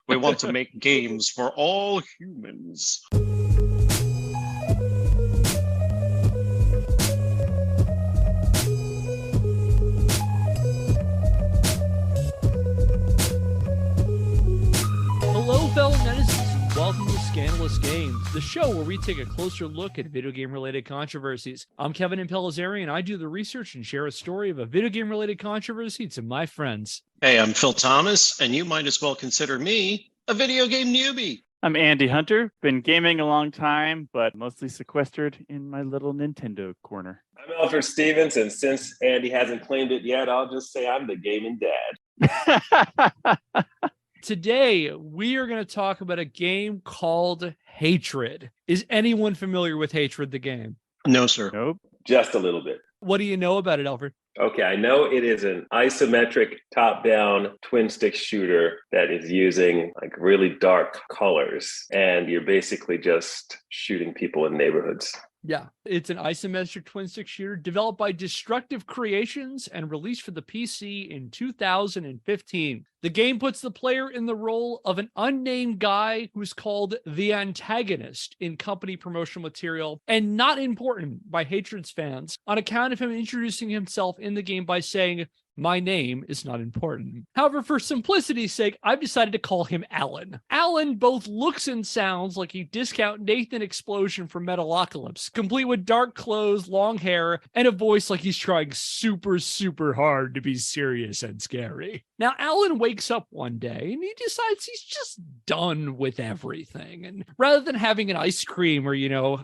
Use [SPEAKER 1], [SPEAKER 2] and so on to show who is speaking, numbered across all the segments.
[SPEAKER 1] We want to make games for all humans.
[SPEAKER 2] Hello, fellow netizens, and welcome to Scandalous Games, the show where we take a closer look at video game-related controversies. I'm Kevin Impellizeri, and I do the research and share a story of a video game-related controversy to my friends.
[SPEAKER 1] Hey, I'm Phil Thomas, and you might as well consider me a video game newbie.
[SPEAKER 3] I'm Andy Hunter, been gaming a long time, but mostly sequestered in my little Nintendo corner.
[SPEAKER 4] I'm Elford Stephens, and since Andy hasn't claimed it yet, I'll just say I'm the gaming dad.
[SPEAKER 2] Today, we are going to talk about a game called Hatred. Is anyone familiar with Hatred, the game?
[SPEAKER 1] No, sir.
[SPEAKER 3] Nope.
[SPEAKER 4] Just a little bit.
[SPEAKER 2] What do you know about it, Elford?
[SPEAKER 4] Okay, I know it is an isometric top-down twin-stick shooter that is using like really dark colors, and you're basically just shooting people in neighborhoods.
[SPEAKER 2] Yeah, it's an isometric twin-stick shooter developed by Destructive Creations and released for the PC in 2015. The game puts the player in the role of an unnamed guy who's called the antagonist in company promotional material, and not important by Hatred's fans, on account of him introducing himself in the game by saying, "My name is not important." However, for simplicity's sake, I've decided to call him Alan. Alan both looks and sounds like a discount Nathan Explosion from Metalocalypse, complete with dark clothes, long hair, and a voice like he's trying super, super hard to be serious and scary. Now, Alan wakes up one day and he decides he's just done with everything. And rather than having an ice cream or,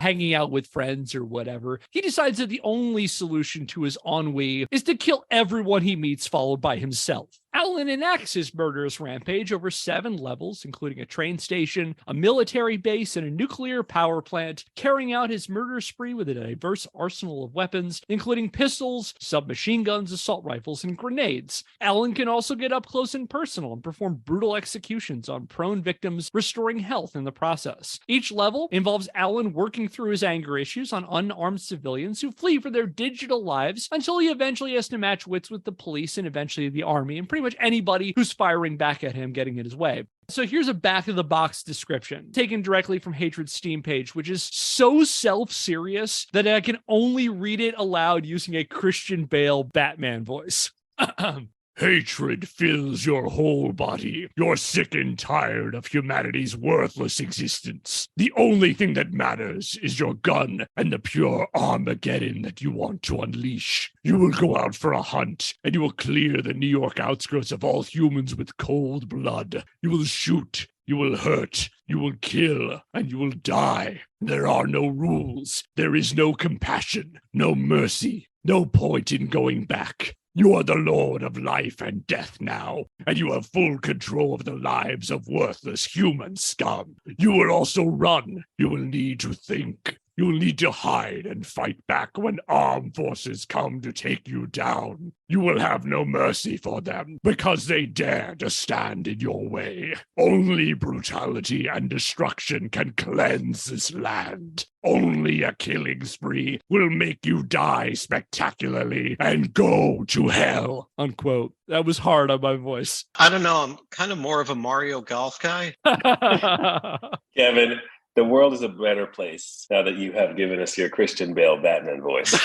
[SPEAKER 2] hanging out with friends or whatever, he decides that the only solution to his ennui is to kill everyone he meets, followed by himself. Alan enacts his murderous rampage over 7 levels, including a train station, a military base, and a nuclear power plant, carrying out his murder spree with a diverse arsenal of weapons, including pistols, submachine guns, assault rifles, and grenades. Alan can also get up close and personal and perform brutal executions on prone victims, restoring health in the process. Each level involves Alan working through his anger issues on unarmed civilians who flee for their digital lives until he eventually has to match wits with the police and eventually the army, and pretty much anybody who's firing back at him getting in his way. So here's a back-of-the-box description, taken directly from Hatred's Steam page, which is so self-serious that I can only read it aloud using a Christian Bale Batman voice. Hatred fills your whole body. You're sick and tired of humanity's worthless existence. The only thing that matters is your gun and the pure Armageddon that you want to unleash. You will go out for a hunt, and you will clear the New York outskirts of all humans with cold blood. You will shoot. You will hurt, you will kill, and you will die. There are no rules. There is no compassion, no mercy, no point in going back. You are the Lord of life and death now, and you have full control of the lives of worthless human scum. You will also run. You will need to think. You will need to hide and fight back when armed forces come to take you down. You will have no mercy for them because they dare to stand in your way. Only brutality and destruction can cleanse this land. Only a killing spree will make you die spectacularly and go to hell. Unquote. That was hard on my voice.
[SPEAKER 1] I don't know. I'm kind of more of a Mario Golf guy.
[SPEAKER 4] Kevin, the world is a better place now that you have given us your Christian Bale Batman voice.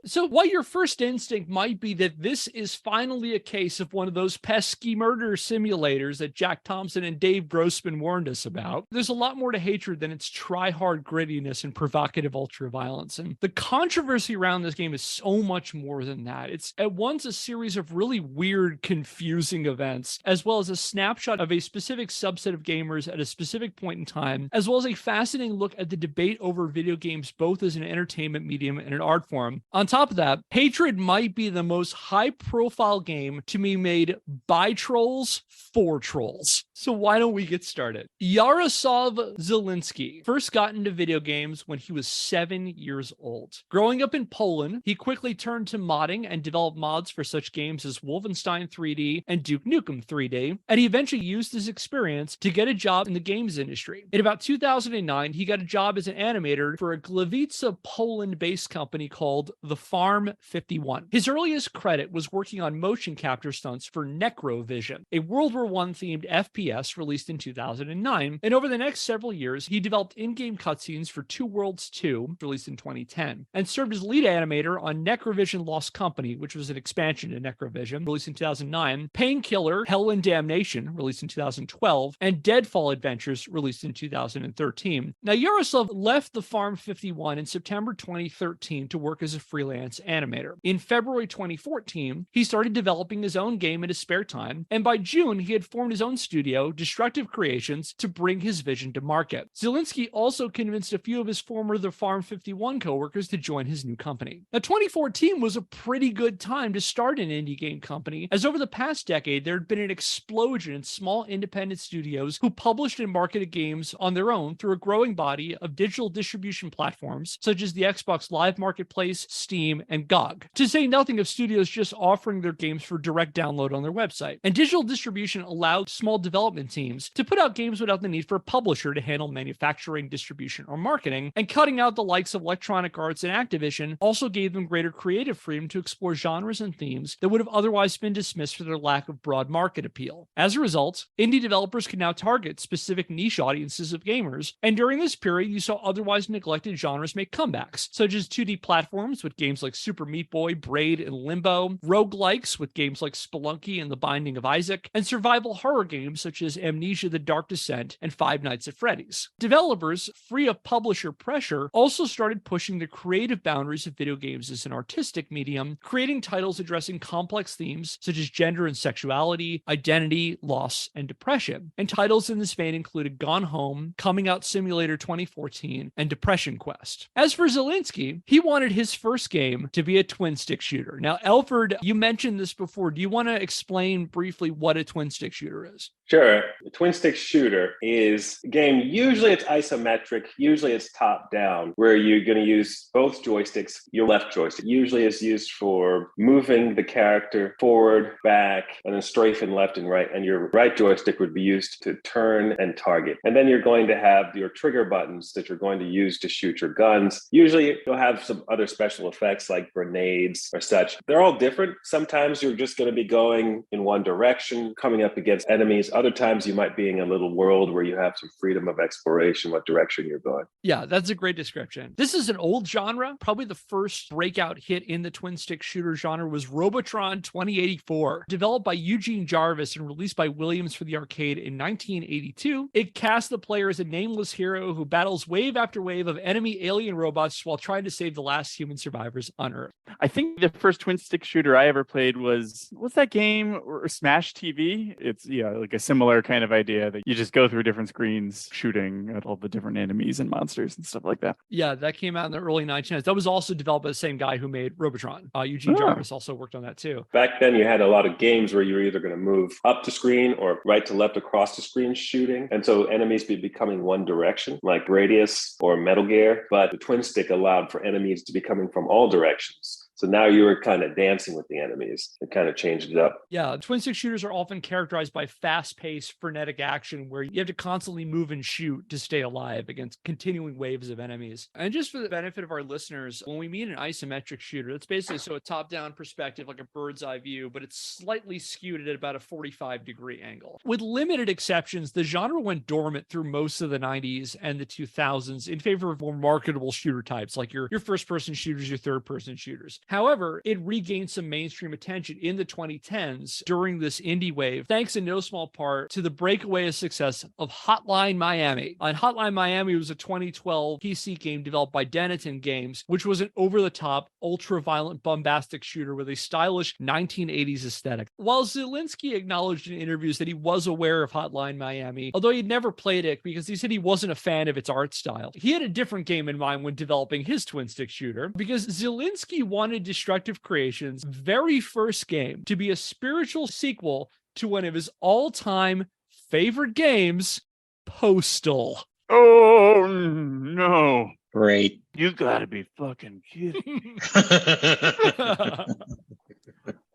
[SPEAKER 2] So while your first instinct might be that this is finally a case of one of those pesky murder simulators that Jack Thompson and Dave Grossman warned us about, there's a lot more to Hatred than its try-hard grittiness and provocative ultra-violence. And the controversy around this game is so much more than that. It's at once a series of really weird, confusing events, as well as a snapshot of a specific subset of gamers at a specific point in time, as well as a fascinating look at the debate over video games both as an entertainment medium and an art form. On top of that, Hatred might be the most high-profile game to be made by trolls for trolls. So why don't we get started? Yaroslav Zielinski first got into video games when he was 7 years old. Growing up in Poland, he quickly turned to modding and developed mods for such games as Wolfenstein 3D and Duke Nukem 3D, and he eventually used his experience to get a job in the games industry. In about 2009, he got a job as an animator for a Gliwice, Poland-based company called The Farm 51. His earliest credit was working on motion capture stunts for Necrovision, a World War I themed FPS released in 2009. And over the next several years, he developed in-game cutscenes for Two Worlds 2, released in 2010, and served as lead animator on Necrovision Lost Company, which was an expansion to Necrovision, released in 2009, Painkiller, Hell and Damnation, released in 2012, and Deadfall Adventures, released in 2013. Now, Yaroslav left the Farm 51 in September 2013 to work as a freelance animator. In February 2014, he started developing his own game in his spare time, and by June, he had formed his own studio, Destructive Creations, to bring his vision to market. Zielinski also convinced a few of his former The Farm 51 coworkers to join his new company. Now, 2014 was a pretty good time to start an indie game company, as over the past decade, there had been an explosion in small independent studios who published and marketed games on their own through a growing body of digital distribution platforms, such as the Xbox Live Marketplace, Steam, and GOG. To say nothing of studios just offering their games for direct download on their website. And digital distribution allowed small development teams to put out games without the need for a publisher to handle manufacturing, distribution, or marketing, and cutting out the likes of Electronic Arts and Activision also gave them greater creative freedom to explore genres and themes that would have otherwise been dismissed for their lack of broad market appeal. As a result, indie developers could now target specific niche audiences of gamers, and during this period, you saw otherwise neglected genres make comebacks, such as 2D platforms with games like Super Meat Boy, Braid, and Limbo, roguelikes with games like Spelunky and The Binding of Isaac, and survival horror games such as Amnesia: The Dark Descent and Five Nights at Freddy's. Developers, free of publisher pressure, also started pushing the creative boundaries of video games as an artistic medium, creating titles addressing complex themes such as gender and sexuality, identity, loss, and depression. And titles in this vein included Gone Home, Coming Out Simulator 2014, and Depression Quest. As for Zielinski, he wanted his first game to be a twin-stick shooter. Now, Elford, you mentioned this before. Do you want to explain briefly what a twin-stick shooter is?
[SPEAKER 4] Sure. A twin stick shooter is a game, usually it's isometric, usually it's top down, where you're going to use both joysticks. Your left joystick usually is used for moving the character forward, back, and then strafing left and right. And your right joystick would be used to turn and target. And then you're going to have your trigger buttons that you're going to use to shoot your guns. Usually you'll have some other special effects like grenades or such. They're all different. Sometimes you're just going to be going in one direction, coming up against enemies. Other times you might be in a little world where you have some freedom of exploration, what direction you're going.
[SPEAKER 2] Yeah, that's a great description. This is an old genre. Probably the first breakout hit in the twin stick shooter genre was Robotron 2084. Developed by Eugene Jarvis and released by Williams for the arcade in 1982, it cast the player as a nameless hero who battles wave after wave of enemy alien robots while trying to save the last human survivors on Earth.
[SPEAKER 3] I think the first twin stick shooter I ever played was, what's that game? Or Smash TV? It's like a similar kind of idea that you just go through different screens shooting at all the different enemies and monsters and stuff like that.
[SPEAKER 2] Yeah, that came out in the early 1990s. That was also developed by the same guy who made Robotron. Eugene Jarvis also worked on that too. Back
[SPEAKER 4] then you had a lot of games where you were either going to move up the screen or right to left across the screen shooting. And so enemies be becoming one direction, like Radius or Metal Gear. But the twin stick allowed for enemies to be coming from all directions. So now you were kind of dancing with the enemies. It kind of changed it up.
[SPEAKER 2] Yeah, twin stick shooters are often characterized by fast-paced, frenetic action where you have to constantly move and shoot to stay alive against continuing waves of enemies. And just for the benefit of our listeners, when we mean an isometric shooter, that's basically a top-down perspective, like a bird's eye view, but it's slightly skewed at about a 45-degree angle. With limited exceptions, the genre went dormant through most of the 90s and the 2000s in favor of more marketable shooter types, like your first-person shooters, your third-person shooters. However, it regained some mainstream attention in the 2010s during this indie wave, thanks in no small part to the breakaway success of Hotline Miami. And Hotline Miami was a 2012 PC game developed by Denton Games, which was an over-the-top, ultra-violent, bombastic shooter with a stylish 1980s aesthetic. While Zielinski acknowledged in interviews that he was aware of Hotline Miami, although he'd never played it because he said he wasn't a fan of its art style, he had a different game in mind when developing his twin-stick shooter, because Zielinski wanted Destructive Creations' very first game to be a spiritual sequel to one of his all-time favorite games, Postal.
[SPEAKER 3] Oh, no.
[SPEAKER 1] Great.
[SPEAKER 3] You gotta be fucking kidding me.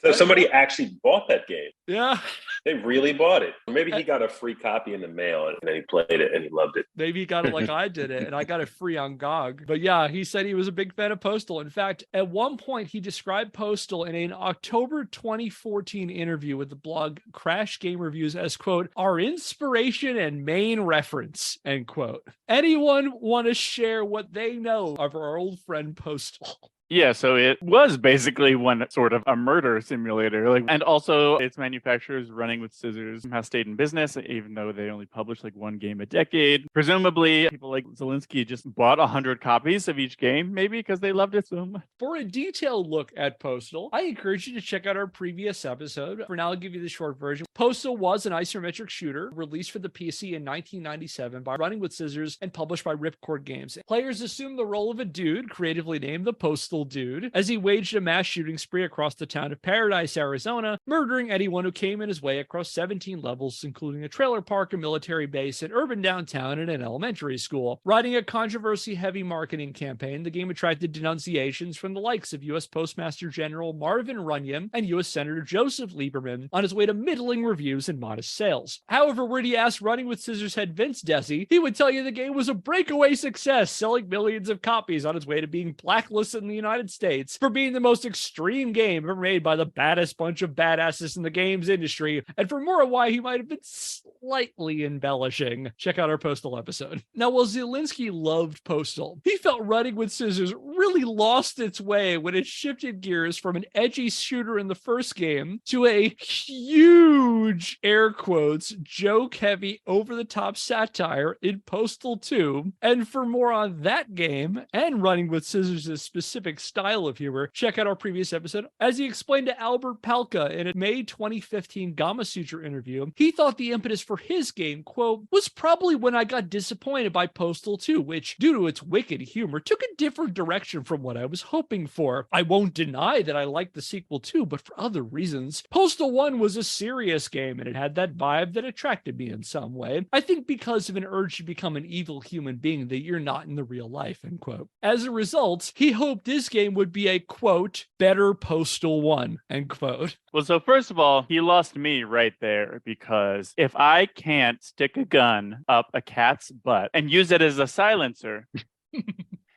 [SPEAKER 4] So somebody actually bought that game.
[SPEAKER 2] Yeah.
[SPEAKER 4] They really bought it. Maybe he got a free copy in the mail and then he played it and he loved it.
[SPEAKER 2] Maybe he got it like I did it, and I got it free on GOG. But yeah, he said he was a big fan of Postal. In fact, at one point, he described Postal in an October 2014 interview with the blog Crash Game Reviews as, quote, our inspiration and main reference, end quote. Anyone want to share what they know of our old friend Postal?
[SPEAKER 3] Yeah, so it was basically one sort of a murder simulator. And also its manufacturers, Running with Scissors, has stayed in business, even though they only publish one game a decade. Presumably, people like Zelensky just bought 100 copies of each game, maybe because they loved it so much.
[SPEAKER 2] For a detailed look at Postal, I encourage you to check out our previous episode. For now, I'll give you the short version. Postal was an isometric shooter released for the PC in 1997 by Running with Scissors and published by Ripcord Games. Players assumed the role of a dude, creatively named the Postal Dude, as he waged a mass shooting spree across the town of Paradise, Arizona, murdering anyone who came in his way across 17 levels, including a trailer park, a military base, an urban downtown, and an elementary school. Riding a controversy-heavy marketing campaign, the game attracted denunciations from the likes of U.S. Postmaster General Marvin Runyon and U.S. Senator Joseph Lieberman on his way to middling reviews and modest sales. However, were he asked Running with Scissors head Vince Desi, he would tell you the game was a breakaway success, selling millions of copies on its way to being blacklisted in the United States for being the most extreme game ever made by the baddest bunch of badasses in the games industry, and for more of why he might have been slightly embellishing, check out our Postal episode. Now, while Zelensky loved Postal, he felt Running with Scissors really lost its way when it shifted gears from an edgy shooter in the first game to a huge, air quotes, joke-heavy, over-the-top satire in Postal 2. And for more on that game and Running with Scissors' specific style of humor, check out our previous episode. As he explained to Albert Palka in a May 2015 Gamma Sutra interview, he thought the impetus for his game, quote, was probably when I got disappointed by Postal 2, which, due to its wicked humor, took a different direction from what I was hoping for. I won't deny that I liked the sequel too, but for other reasons. Postal 1 was a serious game, and it had that vibe that attracted me in some way. I think because of an urge to become an evil human being that you're not in the real life, end quote. As a result, he hoped this game would be a, quote, better Postal 1, end quote.
[SPEAKER 3] Well, so first of all, he lost me right there, because if I can't stick a gun up a cat's butt and use it as a silencer,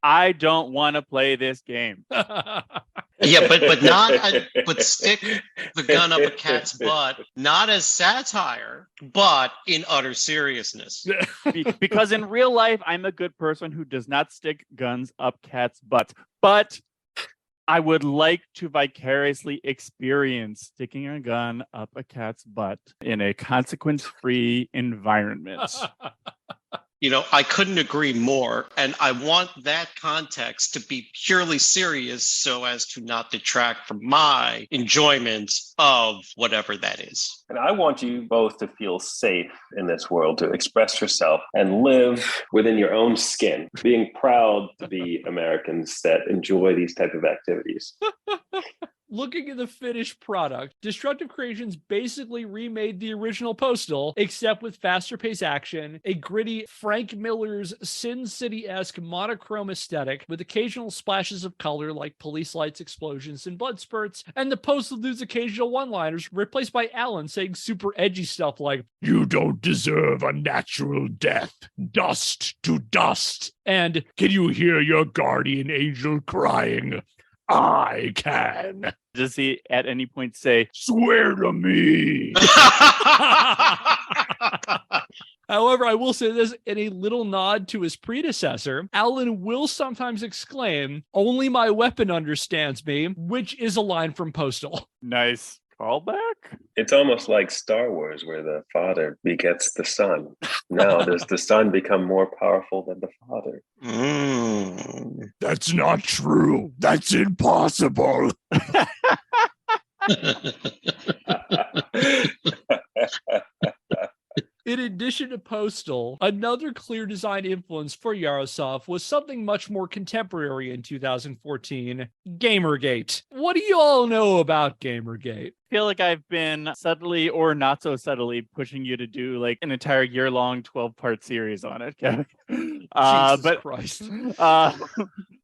[SPEAKER 3] I don't want to play this game.
[SPEAKER 1] Yeah, but not but stick the gun up a cat's butt, not as satire, but in utter seriousness.
[SPEAKER 3] Because in real life, I'm a good person who does not stick guns up cats' butts. But I would like to vicariously experience sticking a gun up a cat's butt in a consequence-free environment.
[SPEAKER 1] You know, I couldn't agree more. And I want that context to be purely serious so as to not detract from my enjoyment of whatever that is.
[SPEAKER 4] And I want you both to feel safe in this world, to express yourself and live within your own skin, being proud to be Americans that enjoy these type of activities.
[SPEAKER 2] Looking at the finished product, Destructive Creations basically remade the original Postal, except with faster paced action, a gritty Frank Miller's Sin City-esque monochrome aesthetic with occasional splashes of color like police lights, explosions, and blood spurts, and the Postal dude's occasional one-liners replaced by Alan saying super edgy stuff like, "You don't deserve a natural death. Dust to dust." And, "Can you hear your guardian angel crying? I can."
[SPEAKER 3] Does he at any point say,
[SPEAKER 2] "Swear to me"? However, I will say this in a little nod to his predecessor. Alan will sometimes exclaim, "Only my weapon understands me," which is a line from Postal.
[SPEAKER 3] Nice callback?
[SPEAKER 4] It's almost like Star Wars, where the father begets the son. Now, does the son become more powerful than the father?
[SPEAKER 2] That's not true. That's impossible. In addition to Postal, another clear design influence for Yarosov was something much more contemporary in 2014, GamerGate. What do you all know about GamerGate?
[SPEAKER 3] I feel like I've been subtly or not so subtly pushing you to do like an entire year-long 12-part series on it, Kevin.
[SPEAKER 2] Jesus Christ.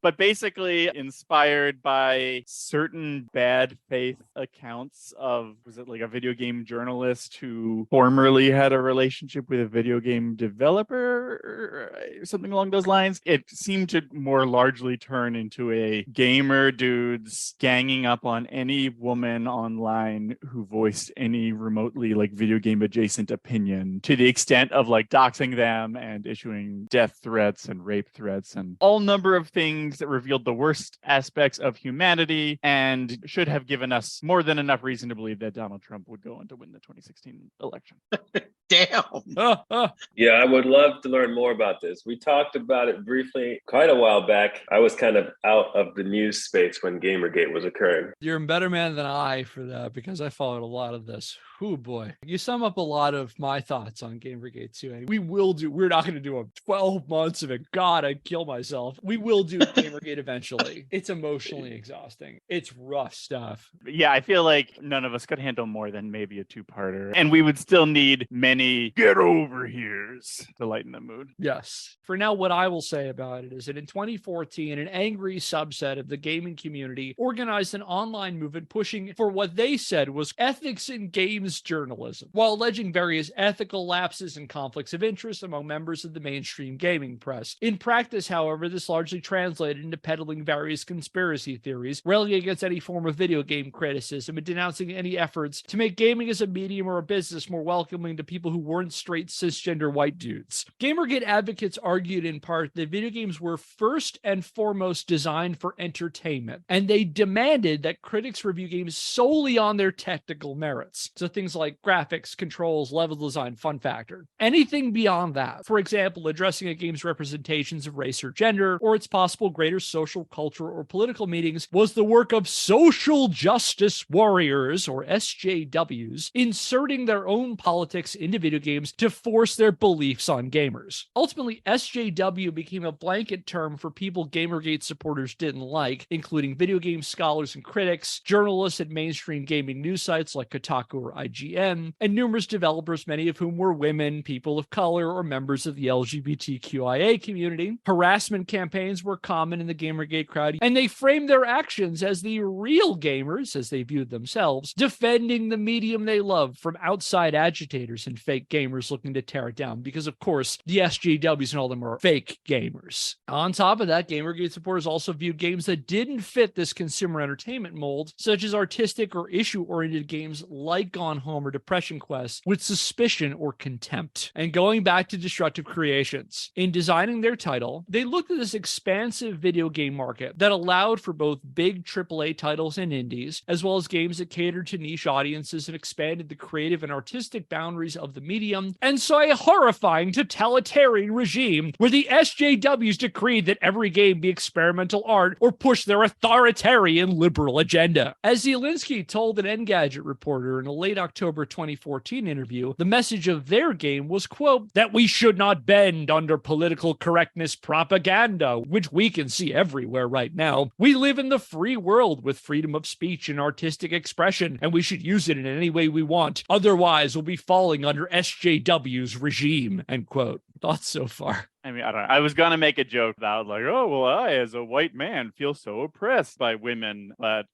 [SPEAKER 3] but basically inspired by certain bad faith accounts of, was it like a video game journalist who formerly had a relationship with a video game developer or something along those lines. It seemed to more largely turn into a gamer dudes ganging up on any woman online who voiced any remotely like video game adjacent opinion, to the extent of like doxing them and issuing death threats and rape threats and all number of things that revealed the worst aspects of humanity and should have given us more than enough reason to believe that Donald Trump would go on to win the 2016 election.
[SPEAKER 1] Damn.
[SPEAKER 4] Yeah, I would love to learn more about this. We talked about it briefly quite a while back. I was kind of out of the news space when Gamergate was occurring.
[SPEAKER 2] You're a better man than I for that, because I followed a lot of this. Oh boy. You sum up a lot of my thoughts on Gamergate too. And we're not going to do a 12 months of it. God, I'd kill myself. We will do Gamergate eventually. It's emotionally exhausting. It's rough stuff.
[SPEAKER 3] Yeah, I feel like none of us could handle more than maybe a two-parter. And we would still need many get over here's to lighten the mood.
[SPEAKER 2] Yes. For now, what I will say about it is that in 2014, an angry subset of the gaming community organized an online movement pushing for what they said was ethics in games journalism, while alleging various ethical lapses and conflicts of interest among members of the mainstream gaming press. In practice, however, this largely translated into peddling various conspiracy theories, railing against any form of video game criticism and denouncing any efforts to make gaming as a medium or a business more welcoming to people who weren't straight cisgender white dudes. Gamergate advocates argued in part that video games were first and foremost designed for entertainment, and they demanded that critics review games solely on their technical merits. So things like graphics, controls, level design, fun factor. Anything beyond that, for example, addressing a game's representations of race or gender, or its possible greater social, cultural, or political meanings, was the work of social justice warriors, or SJWs, inserting their own politics into video games to force their beliefs on gamers. Ultimately, SJW became a blanket term for people Gamergate supporters didn't like, including video game scholars and critics, journalists at mainstream gaming news sites like Kotaku or IGN, and numerous developers, many of whom were women, people of color, or members of the LGBTQIA community. Harassment campaigns were common in the Gamergate crowd, and they framed their actions as the real gamers, as they viewed themselves, defending the medium they love from outside agitators and fake gamers looking to tear it down, because of course the SJWs and all them are fake gamers. On top of that, Gamergate supporters also viewed games that didn't fit this consumer entertainment mold, such as artistic or issue-oriented games like Gone Home or Depression Quest, with suspicion or contempt. And going back to Destructive Creations, in designing their title, they looked at this expansive video game market that allowed for both big AAA titles and indies, as well as games that catered to niche audiences and expanded the creative and artistic boundaries of the medium, and saw a horrifying totalitarian regime where the SJWs decreed that every game be experimental art or push their authoritarian liberal agenda. As Zielinski told an Engadget reporter in a late October 2014 interview, the message of their game was, quote, that we should not bend under political correctness propaganda, which we can see everywhere right now. We live in the free world with freedom of speech and artistic expression, and we should use it in any way we want. Otherwise, we'll be falling under SJW's regime, end quote. Thoughts so far?
[SPEAKER 3] I mean, I don't know. I was going to make a joke about like, oh, well, I, as a white man, feel so oppressed by women, but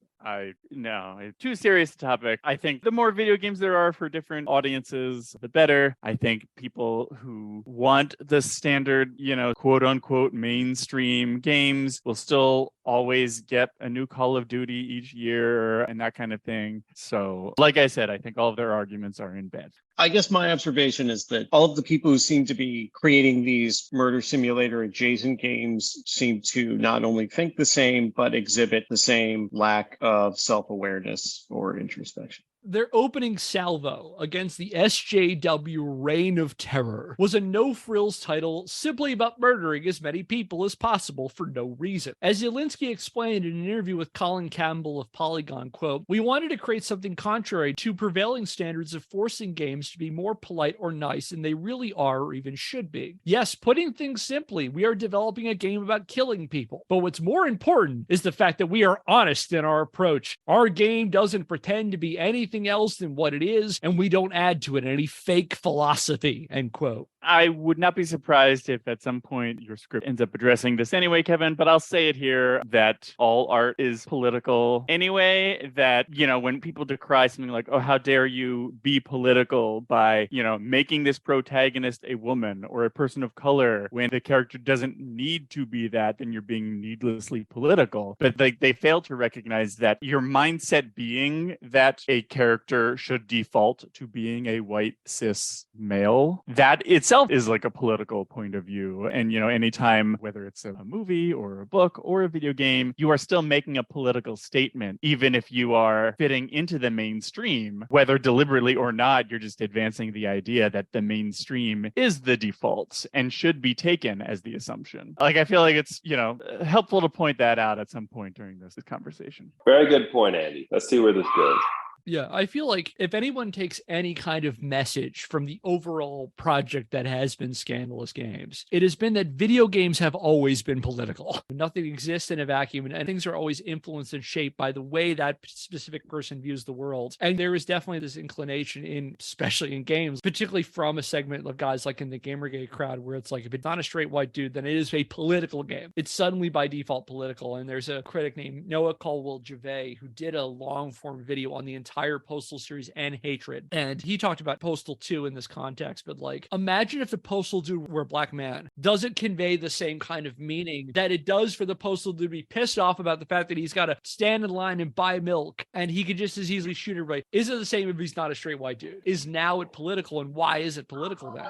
[SPEAKER 3] no, too serious topic. I think the more video games there are for different audiences, the better. I think people who want the standard, quote unquote mainstream games will still always get a new Call of Duty each year and that kind of thing. So, like I said, I think all of their arguments are in bed.
[SPEAKER 1] I guess my observation is that all of the people who seem to be creating these murder simulator adjacent games seem to not only think the same, but exhibit the same lack of self-awareness or introspection.
[SPEAKER 2] Their opening salvo against the SJW Reign of Terror was a no-frills title simply about murdering as many people as possible for no reason. As Zielinski explained in an interview with Colin Campbell of Polygon, quote, we wanted to create something contrary to prevailing standards of forcing games to be more polite or nice than they really are or even should be. Yes, putting things simply, we are developing a game about killing people. But what's more important is the fact that we are honest in our approach. Our game doesn't pretend to be anything else than what it is, and we don't add to it any fake philosophy, end quote.
[SPEAKER 3] I would not be surprised if at some point your script ends up addressing this anyway, Kevin, but I'll say it here that all art is political anyway, that, when people decry something like, oh, how dare you be political by, making this protagonist a woman or a person of color when the character doesn't need to be that, then you're being needlessly political. But they fail to recognize that your mindset being that a character should default to being a white cis male, that itself is like a political point of view. And, anytime, whether it's a movie or a book or a video game, you are still making a political statement, even if you are fitting into the mainstream, whether deliberately or not, you're just advancing the idea that the mainstream is the default and should be taken as the assumption. Like, I feel like it's, helpful to point that out at some point during this conversation.
[SPEAKER 4] Very good point, Andy. Let's see where this goes.
[SPEAKER 2] Yeah, I feel like if anyone takes any kind of message from the overall project that has been Scandalous Games, it has been that video games have always been political. Nothing exists in a vacuum, and things are always influenced and shaped by the way that specific person views the world. And there is definitely this inclination especially in games, particularly from a segment of guys like in the GamerGate crowd, where it's like, if it's not a straight white dude, then it is a political game. It's suddenly by default political. And there's a critic named Noah Caldwell-Gervais who did a long form video on the entire Postal series and Hatred. And he talked about Postal 2 in this context, but like, imagine if the Postal dude were a black man. Does it convey the same kind of meaning that it does for the Postal dude to be pissed off about the fact that he's got to stand in line and buy milk and he could just as easily shoot everybody? Is it the same if he's not a straight white dude? Is now it political, and why is it political then,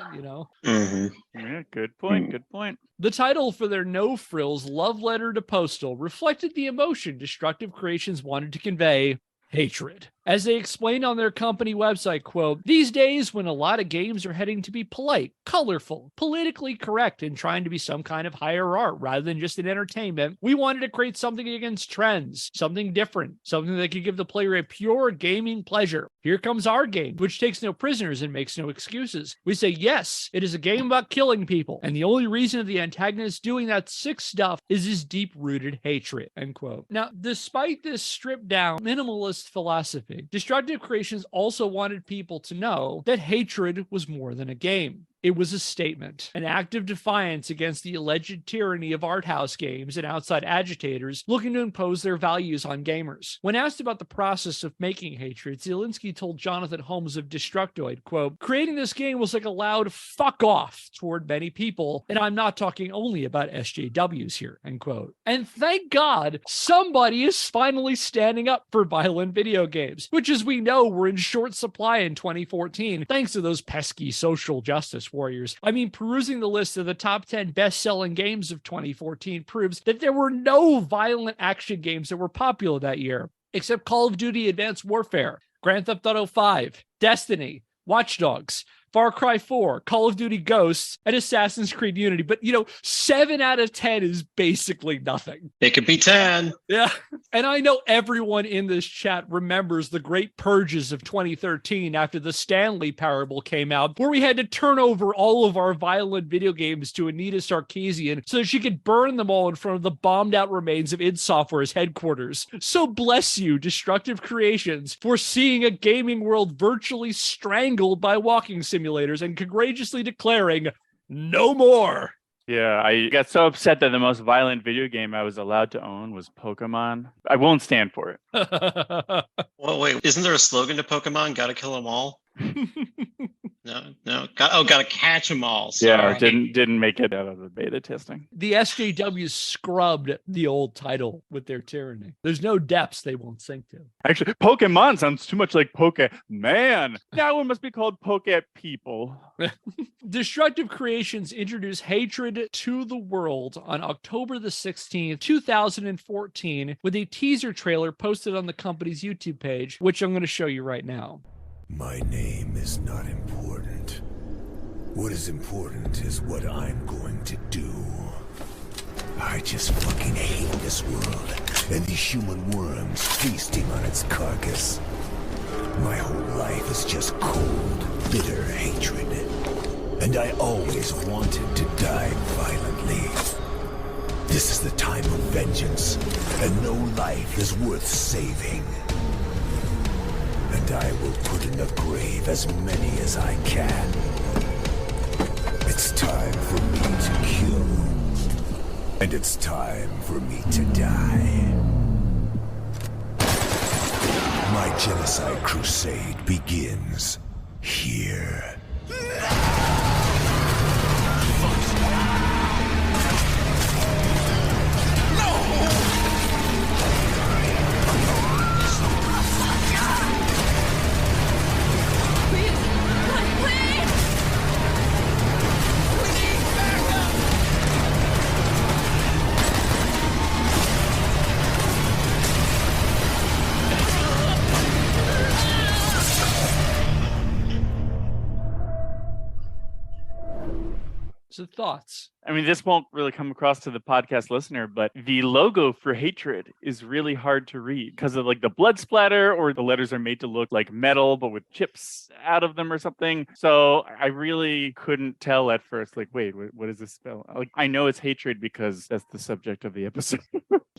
[SPEAKER 4] Mm-hmm.
[SPEAKER 3] Yeah, good point. Good point.
[SPEAKER 2] The title for their No Frills love letter to Postal reflected the emotion Destructive Creations wanted to convey: hatred. As they explained on their company website, quote, "These days when a lot of games are heading to be polite, colorful, politically correct, and trying to be some kind of higher art rather than just an entertainment, we wanted to create something against trends, something different, something that could give the player a pure gaming pleasure. Here comes our game, which takes no prisoners and makes no excuses. We say, yes, it is a game about killing people, and the only reason of the antagonist doing that sick stuff is his deep-rooted hatred," end quote. Now, despite this stripped-down, minimalist philosophy, Destructive Creations also wanted people to know that hatred was more than a game. It was a statement, an act of defiance against the alleged tyranny of art house games and outside agitators looking to impose their values on gamers. When asked about the process of making Hatred, Zielinski told Jonathan Holmes of Destructoid, quote, "Creating this game was like a loud fuck off toward many people, and I'm not talking only about SJWs here," end quote. And thank God somebody is finally standing up for violent video games, which, as we know, were in short supply in 2014, thanks to those pesky social justice warriors. I mean, perusing the list of the top 10 best-selling games of 2014 proves that there were no violent action games that were popular that year, except Call of Duty Advanced Warfare, Grand Theft Auto 5, Destiny, Watch Dogs, Far Cry 4, Call of Duty Ghosts, and Assassin's Creed Unity. But, 7 out of 10 is basically nothing.
[SPEAKER 1] It could be 10.
[SPEAKER 2] Yeah. And I know everyone in this chat remembers the great purges of 2013 after the Stanley Parable came out, where we had to turn over all of our violent video games to Anita Sarkeesian so that she could burn them all in front of the bombed-out remains of id Software's headquarters. So bless you, Destructive Creations, for seeing a gaming world virtually strangled by walking simulators and courageously declaring, no more.
[SPEAKER 3] Yeah, I got so upset that the most violent video game I was allowed to own was Pokemon. I won't stand for it.
[SPEAKER 1] Well, wait, isn't there a slogan to Pokemon? Gotta kill them all? No. Gotta catch them all. Sorry.
[SPEAKER 3] Yeah, or didn't make it out of the beta testing.
[SPEAKER 2] The SJWs scrubbed the old title with their tyranny. There's no depths they won't sink to.
[SPEAKER 3] Actually, Pokemon sounds too much like Poke-Man. Now it must be called Poke-People.
[SPEAKER 2] Destructive Creations introduced Hatred to the world on October the 16th, 2014, with a teaser trailer posted on the company's YouTube page, which I'm going to show you right now.
[SPEAKER 5] My name is not important. What is important is what I'm going to do. I just fucking hate this world and these human worms feasting on its carcass. My whole life is just cold, bitter hatred. And I always wanted to die violently. This is the time of vengeance, and no life is worth saving. And I will put in the grave as many as I can. At It's time for me to kill. And it's time for me to die. My genocide crusade begins here.
[SPEAKER 2] So thoughts?
[SPEAKER 3] I mean, this won't really come across to the podcast listener, but the logo for Hatred is really hard to read because of like the blood splatter, or the letters are made to look like metal, but with chips out of them or something. So I really couldn't tell at first, like, wait, what does this spell? Like, I know it's Hatred because that's the subject of the episode.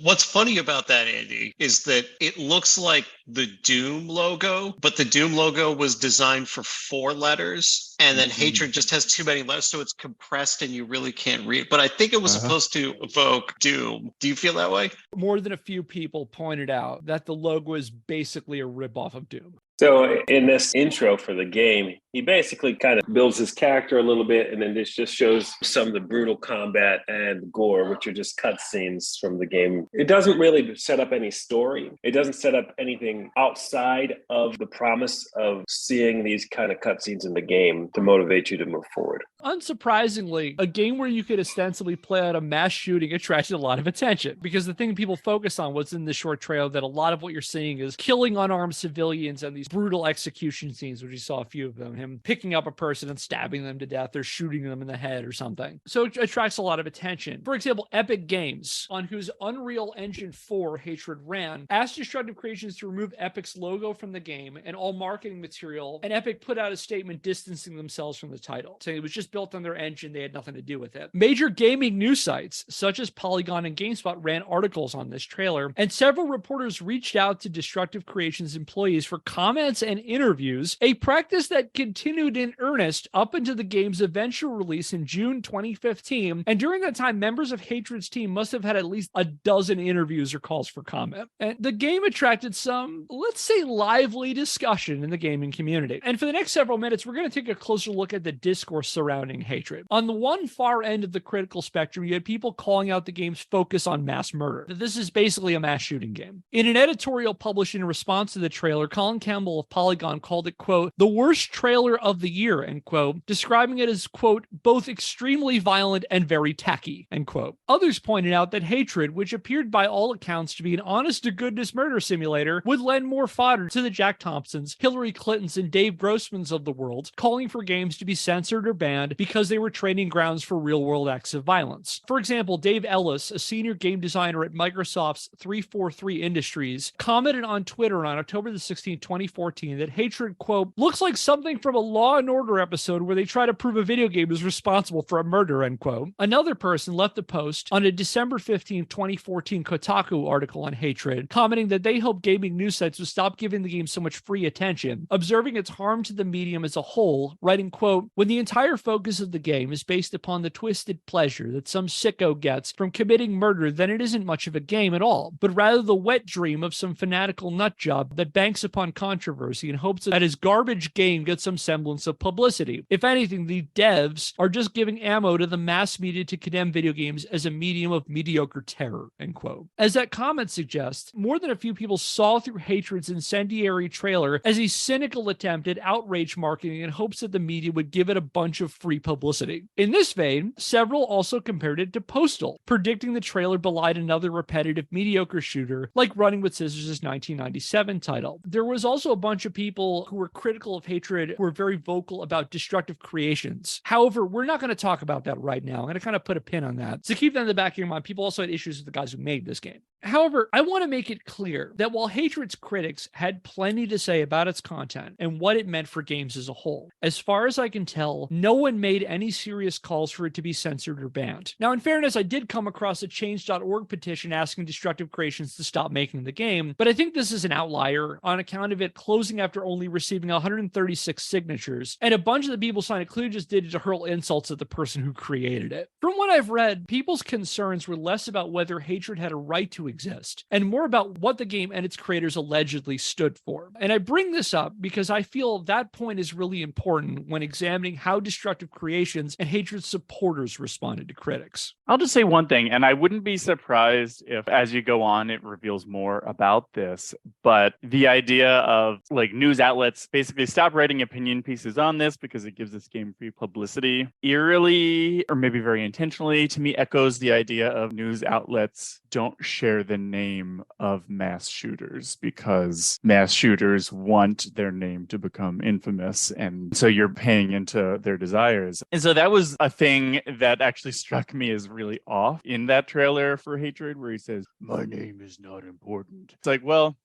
[SPEAKER 1] What's funny about that, Andy, is that it looks like the Doom logo, but the Doom logo was designed for 4 letters, and then Hatred just has too many letters, so it's compressed and you really can't read. But I think it was supposed to evoke Doom. Do you feel that way?
[SPEAKER 2] More than a few people pointed out that the logo is basically a ripoff of Doom.
[SPEAKER 4] So in this intro for the game, he basically kind of builds his character a little bit, and then this just shows some of the brutal combat and gore, which are just cutscenes from the game. It doesn't really set up any story. It doesn't set up anything outside of the promise of seeing these kind of cutscenes in the game to motivate you to move forward.
[SPEAKER 2] Unsurprisingly, a game where you could ostensibly play out a mass shooting attracted a lot of attention, because the thing people focus on was in the short trailer that a lot of what you're seeing is killing unarmed civilians and these brutal execution scenes, which you saw a few of them, him picking up a person and stabbing them to death or shooting them in the head or something. So it attracts a lot of attention. For example, Epic Games, on whose Unreal Engine 4 Hatred ran, asked Destructive Creations to remove Epic's logo from the game and all marketing material, and Epic put out a statement distancing themselves from the title, saying it was just built on their engine, they had nothing to do with it. Major gaming news sites, such as Polygon and GameSpot, ran articles on this trailer, and several reporters reached out to Destructive Creations employees for comments and interviews, a practice that continued in earnest up into the game's eventual release in June 2015. And during that time, members of Hatred's team must have had at least a dozen interviews or calls for comment. And the game attracted some, let's say, lively discussion in the gaming community. And for the next several minutes, we're going to take a closer look at the discourse surrounding Hatred. On the one far end of the critical spectrum, you had people calling out the game's focus on mass murder, that this is basically a mass shooting game. In an editorial published in response to the trailer, Colin Campbell of Polygon called it, quote, the worst trailer of the year, end quote, describing it as, quote, both extremely violent and very tacky, end quote. Others pointed out that Hatred, which appeared by all accounts to be an honest-to-goodness murder simulator, would lend more fodder to the Jack Thompsons, Hillary Clintons, and Dave Grossmans of the world, calling for games to be censored or banned because they were training grounds for real-world acts of violence. For example, Dave Ellis, a senior game designer at Microsoft's 343 Industries, commented on Twitter on October the 16th, 2014, that Hatred, quote, looks like something from a Law and Order episode where they try to prove a video game is responsible for a murder, end quote. Another person left a post on a December 15th, 2014 Kotaku article on Hatred, commenting that they hope gaming news sites would stop giving the game so much free attention, observing its harm to the medium as a whole, writing, quote, when the entire focus of the game is based upon the twisted pleasure that some sicko gets from committing murder, then it isn't much of a game at all, but rather the wet dream of some fanatical nutjob that banks upon controversy in hopes that his garbage game gets some semblance of publicity. If anything, the devs are just giving ammo to the mass media to condemn video games as a medium of mediocre terror, end quote. As that comment suggests, more than a few people saw through Hatred's incendiary trailer as a cynical attempt at outrage marketing in hopes that the media would give it a bunch of free publicity. In this vein, several also compared it to Postal, predicting the trailer belied another repetitive mediocre shooter like Running with Scissors' 1997 title. There was also a bunch of people who were critical of Hatred who were very vocal about Destructive Creations. However, we're not going to talk about that right now. I'm going to kind of put a pin on that. So keep that in the back of your mind. People also had issues with the guys who made this game. However, I want to make it clear that while Hatred's critics had plenty to say about its content and what it meant for games as a whole, as far as I can tell, no one made any serious calls for it to be censored or banned. Now, in fairness, I did come across a change.org petition asking Destructive Creations to stop making the game, but I think this is an outlier on account of it closing after only receiving 136 signatures, and a bunch of the people signed it clearly just did it to hurl insults at the person who created it. From what I've read, people's concerns were less about whether Hatred had a right to exist, and more about what the game and its creators allegedly stood for. And I bring this up because I feel that point is really important when examining how Destructive Creations and Hatred's supporters responded to critics.
[SPEAKER 3] I'll just say one thing, and I wouldn't be surprised if as you go on, it reveals more about this, but the idea of like news outlets basically stop writing opinion pieces on this because it gives this game free publicity, eerily, or maybe very intentionally, to me echoes the idea of news outlets don't share the name of mass shooters because mass shooters want their name to become infamous. And so you're paying into their desires. And so that was a thing that actually struck me as really off in that trailer for Hatred, where he says, "My name is not important." It's like, well,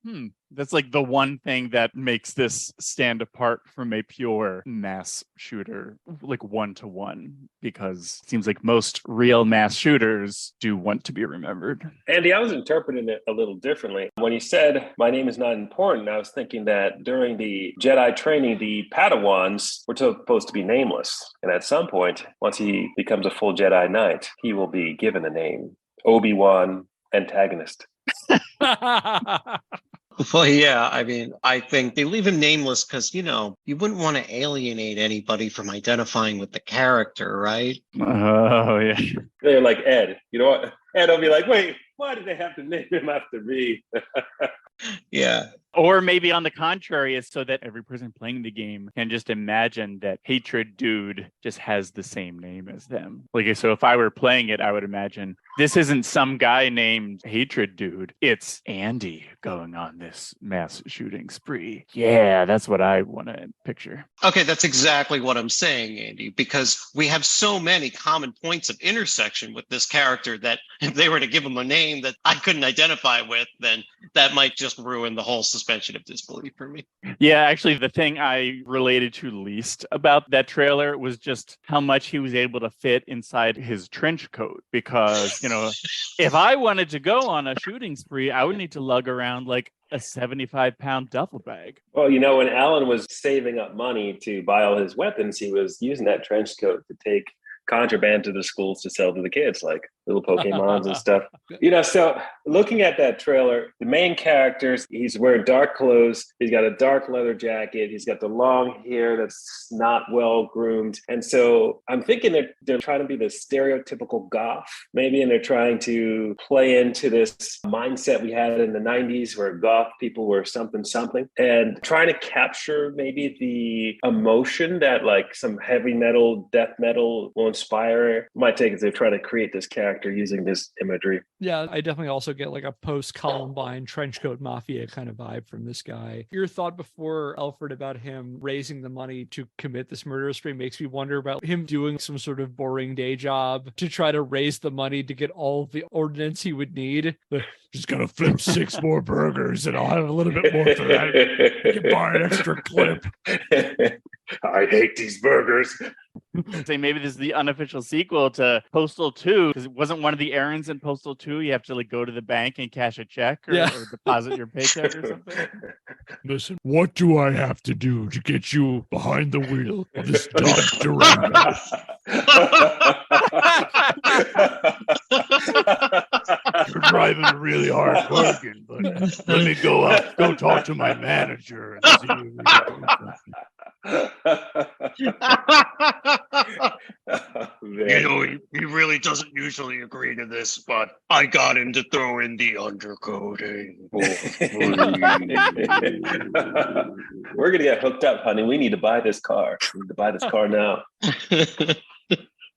[SPEAKER 3] that's like the one thing that makes this stand apart from a pure mass shooter, like one-to-one, because it seems like most real mass shooters do want to be remembered.
[SPEAKER 4] Andy, I was interpreting it a little differently. When you said, "My name is not important," I was thinking that during the Jedi training, the Padawans were supposed to be nameless. And at some point, once he becomes a full Jedi Knight, he will be given a name. Obi-Wan antagonist.
[SPEAKER 1] Well, yeah, I mean, I think they leave him nameless because, you wouldn't want to alienate anybody from identifying with the character, right?
[SPEAKER 3] Oh, yeah.
[SPEAKER 4] They're like Ed. You know what? Ed will be like, "Wait, why did they have to name him after me?"
[SPEAKER 1] Yeah.
[SPEAKER 3] Or maybe on the contrary, it's so that every person playing the game can just imagine that Hatred Dude just has the same name as them. Like, so if I were playing it, I would imagine this isn't some guy named Hatred Dude. It's Andy going on this mass shooting spree. Yeah, that's what I want to picture.
[SPEAKER 1] Okay, that's exactly what I'm saying, Andy, because we have so many common points of intersection with this character that if they were to give him a name that I couldn't identify with, then that might just ruin the whole suspension of disbelief for me.
[SPEAKER 3] Yeah, actually, the thing I related to least about that trailer was just how much he was able to fit inside his trench coat. Because, if I wanted to go on a shooting spree, I would need to lug around like a 75-pound duffel bag.
[SPEAKER 4] Well, when Alan was saving up money to buy all his weapons, he was using that trench coat to take contraband to the schools to sell to the kids, like little Pokemons and stuff. So looking at that trailer, the main characters, he's wearing dark clothes. He's got a dark leather jacket. He's got the long hair that's not well groomed. And so I'm thinking they're trying to be the stereotypical goth, maybe, and they're trying to play into this mindset we had in the 90s where goth people were something, and trying to capture maybe the emotion that like some heavy metal, death metal will inspire. My take is they're trying to create this character using this imagery.
[SPEAKER 2] Yeah, I definitely also get like a post-Columbine trenchcoat mafia kind of vibe from this guy. Your thought before, Elford, about him raising the money to commit this murder spree makes me wonder about him doing some sort of boring day job to try to raise the money to get all the ordnance he would need. Just gonna flip 6 more burgers and I'll have a little bit more for that. You can buy an extra clip.
[SPEAKER 4] I hate these burgers.
[SPEAKER 3] Say maybe this is the unofficial sequel to Postal 2, because it wasn't one of the errands in Postal 2. You have to like go to the bank and cash a check or deposit your paycheck or something.
[SPEAKER 5] Listen, what do I have to do to get you behind the wheel of this Dodge Durango? You're driving a really hard bargain, but let me go talk to my manager and see if we can do something.
[SPEAKER 1] He really doesn't usually agree to this, but I got him to throw in the undercoating.
[SPEAKER 4] We're gonna get hooked up, honey. We need to buy this car. We need to buy this car now.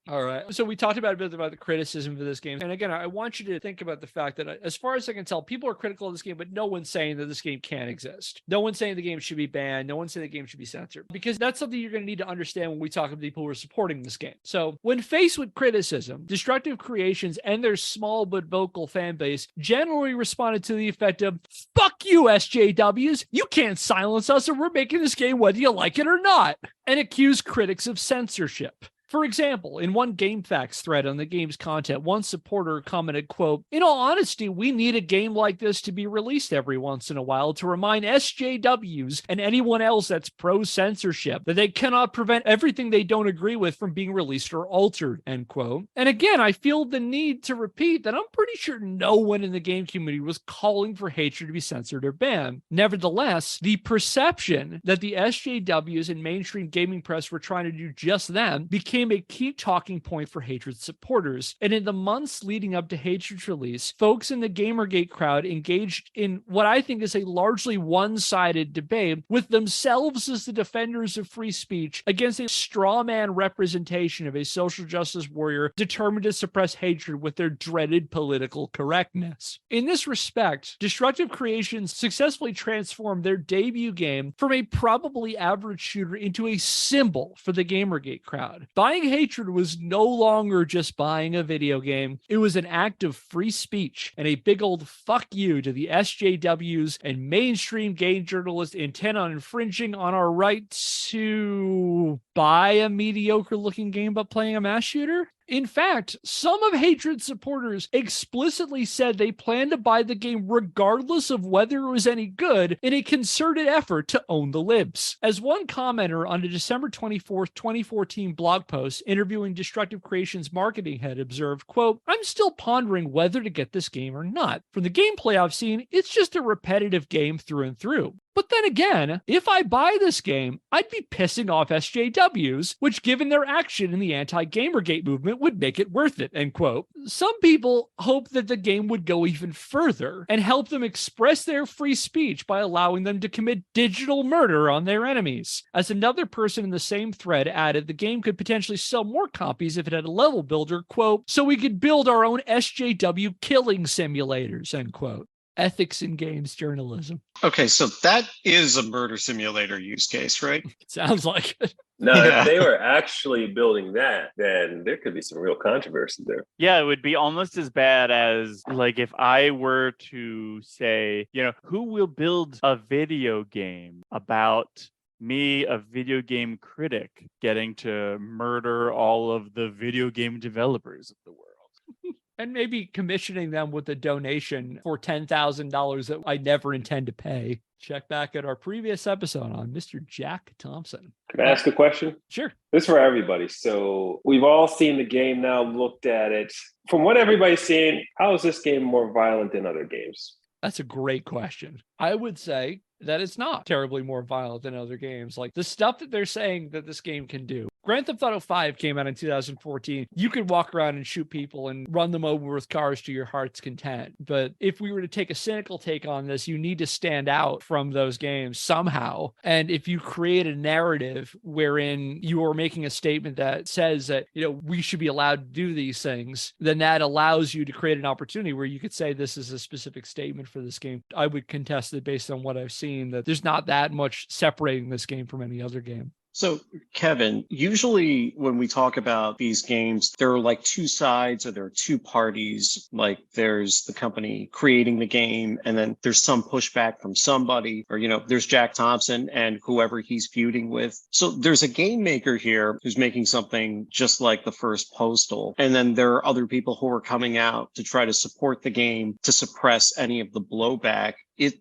[SPEAKER 2] All right. So we talked about a bit about the criticism for this game. And again, I want you to think about the fact that as far as I can tell, people are critical of this game, but no one's saying that this game can't exist. No one's saying the game should be banned. No one's saying the game should be censored, because that's something you're going to need to understand when we talk to people who are supporting this game. So when faced with criticism, Destructive Creations and their small but vocal fan base generally responded to the effect of, fuck you, SJWs. You can't silence us, or we're making this game whether you like it or not, and accused critics of censorship. For example, in one GameFAQs thread on the game's content, one supporter commented, quote, "In all honesty, we need a game like this to be released every once in a while to remind SJWs and anyone else that's pro-censorship that they cannot prevent everything they don't agree with from being released or altered," end quote. And again, I feel the need to repeat that I'm pretty sure no one in the game community was calling for hatred to be censored or banned. Nevertheless, the perception that the SJWs and mainstream gaming press were trying to do just that became a key talking point for Hatred's supporters. And in the months leading up to Hatred's release, folks in the GamerGate crowd engaged in what I think is a largely one-sided debate, with themselves as the defenders of free speech against a straw man representation of a social justice warrior determined to suppress hatred with their dreaded political correctness. In this respect, Destructive Creations successfully transformed their debut game from a probably average shooter into a symbol for the GamerGate crowd. Buying Hatred was no longer just buying a video game. It was an act of free speech and a big old fuck you to the SJWs and mainstream game journalists intent on infringing on our right to buy a mediocre-looking game but playing a mass shooter. In fact, some of Hatred's supporters explicitly said they planned to buy the game regardless of whether it was any good, in a concerted effort to own the libs. As one commenter on a December 24th, 2014 blog post interviewing Destructive Creations' marketing head observed, quote, "I'm still pondering whether to get this game or not. From the gameplay I've seen, it's just a repetitive game through and through. But then again, if I buy this game, I'd be pissing off SJWs, which given their action in the anti-Gamergate movement would make it worth it," end quote. Some people hope that the game would go even further and help them express their free speech by allowing them to commit digital murder on their enemies. As another person in the same thread added, the game could potentially sell more copies if it had a level builder, quote, "so we could build our own SJW killing simulators," end quote. Ethics in games journalism.
[SPEAKER 1] Okay, so that is a murder simulator use case, right?
[SPEAKER 2] It sounds like it.
[SPEAKER 4] Now,
[SPEAKER 1] Yeah.
[SPEAKER 4] if they were actually building that, then there could be some real controversy there.
[SPEAKER 3] Yeah, it would be almost as bad as, like, if I were to say, who will build a video game about me, a video game critic, getting to murder all of the video game developers of the world.
[SPEAKER 2] And maybe commissioning them with a donation for $10,000 that I never intend to pay. Check back at our previous episode on Mr. Jack Thompson.
[SPEAKER 4] Can I ask a question?
[SPEAKER 2] Sure.
[SPEAKER 4] This is for everybody. So we've all seen the game now, looked at it. From what everybody's seeing, how is this game more violent than other games?
[SPEAKER 2] That's a great question. I would say that it's not terribly more violent than other games. Like the stuff that they're saying that this game can do. Grand Theft Auto 5 came out in 2014. You could walk around and shoot people and run them over with cars to your heart's content. But if we were to take a cynical take on this, you need to stand out from those games somehow. And if you create a narrative wherein you are making a statement that says that, we should be allowed to do these things, then that allows you to create an opportunity where you could say this is a specific statement for this game. I would contest it based on what I've seen, that there's not that much separating this game from any other game.
[SPEAKER 1] So, Kevin, usually when we talk about these games, there are like two sides or there are two parties. Like there's the company creating the game, and then there's some pushback from somebody, or, there's Jack Thompson and whoever he's feuding with. So there's a game maker here who's making something just like the first Postal. And then there are other people who are coming out to try to support the game, to suppress any of the blowback.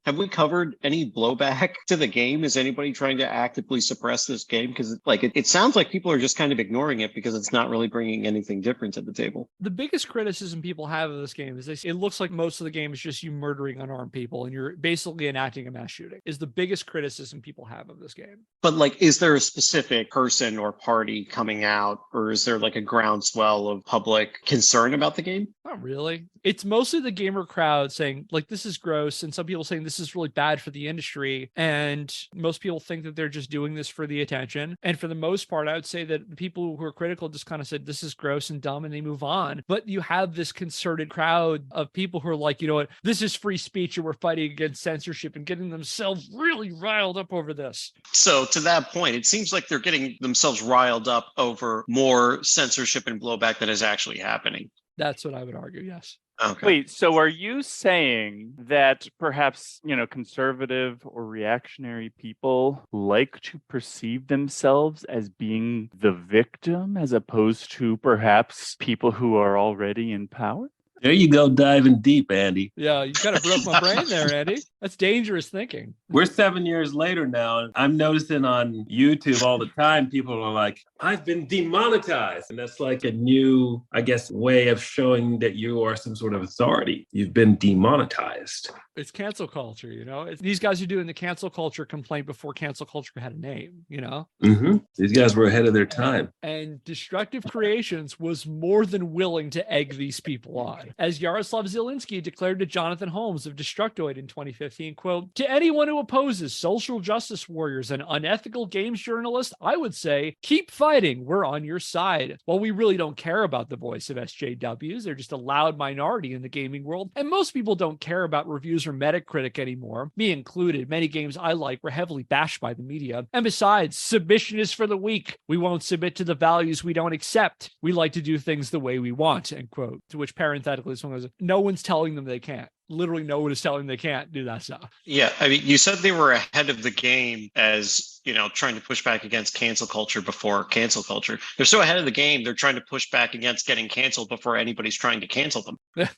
[SPEAKER 1] Have we covered any blowback to the game? Is anybody trying to actively suppress this game? Because it sounds like people are just kind of ignoring it because it's not really bringing anything different to the table.
[SPEAKER 2] The biggest criticism people have of this game is it looks like most of the game is just you murdering unarmed people and you're basically enacting a mass shooting, is the biggest criticism people have of this game.
[SPEAKER 1] But is there a specific person or party coming out, or is there a groundswell of public concern about the game?
[SPEAKER 2] Not really. It's mostly the gamer crowd saying this is gross, and some people saying this is really bad for the industry. And most people think that they're just doing this for the attention. And for the most part, I would say that the people who are critical just kind of said, this is gross and dumb, and they move on. But you have this concerted crowd of people who are like, you know what, this is free speech and we're fighting against censorship, and getting themselves really riled up over this.
[SPEAKER 1] So to that point, it seems like they're getting themselves riled up over more censorship and blowback than is actually happening.
[SPEAKER 2] That's what I would argue, yes.
[SPEAKER 1] Okay.
[SPEAKER 3] Wait, so are you saying that perhaps, conservative or reactionary people like to perceive themselves as being the victim as opposed to perhaps people who are already in power?
[SPEAKER 6] There you go, diving deep, Andy.
[SPEAKER 2] Yeah, you kind of broke my brain there, Andy. That's dangerous thinking.
[SPEAKER 6] We're 7 years later now, and I'm noticing on YouTube all the time, people are like, I've been demonetized. And that's like a new, I guess, way of showing that you are some sort of authority. You've been demonetized.
[SPEAKER 2] It's cancel culture, these guys are doing the cancel culture complaint before cancel culture had a name,
[SPEAKER 6] Mm-hmm. These guys were ahead of their time.
[SPEAKER 2] And Destructive Creations was more than willing to egg these people on. As Yaroslav Zielinski declared to Jonathan Holmes of Destructoid in 2015, quote, to anyone who opposes social justice warriors and unethical games journalists, I would say, keep fighting. We're on your side. While we really don't care about the voice of SJWs, they're just a loud minority in the gaming world. And most people don't care about reviews or Metacritic anymore, me included. Many games I like were heavily bashed by the media. And besides, submission is for the weak. We won't submit to the values we don't accept. We like to do things the way we want, end quote. To which parenthetically, someone goes, no one's telling them they can't. Literally no one is telling them they can't do that stuff.
[SPEAKER 1] Yeah, I mean, you said they were ahead of the game as, trying to push back against cancel culture before cancel culture. They're so ahead of the game, they're trying to push back against getting canceled before anybody's trying to cancel them.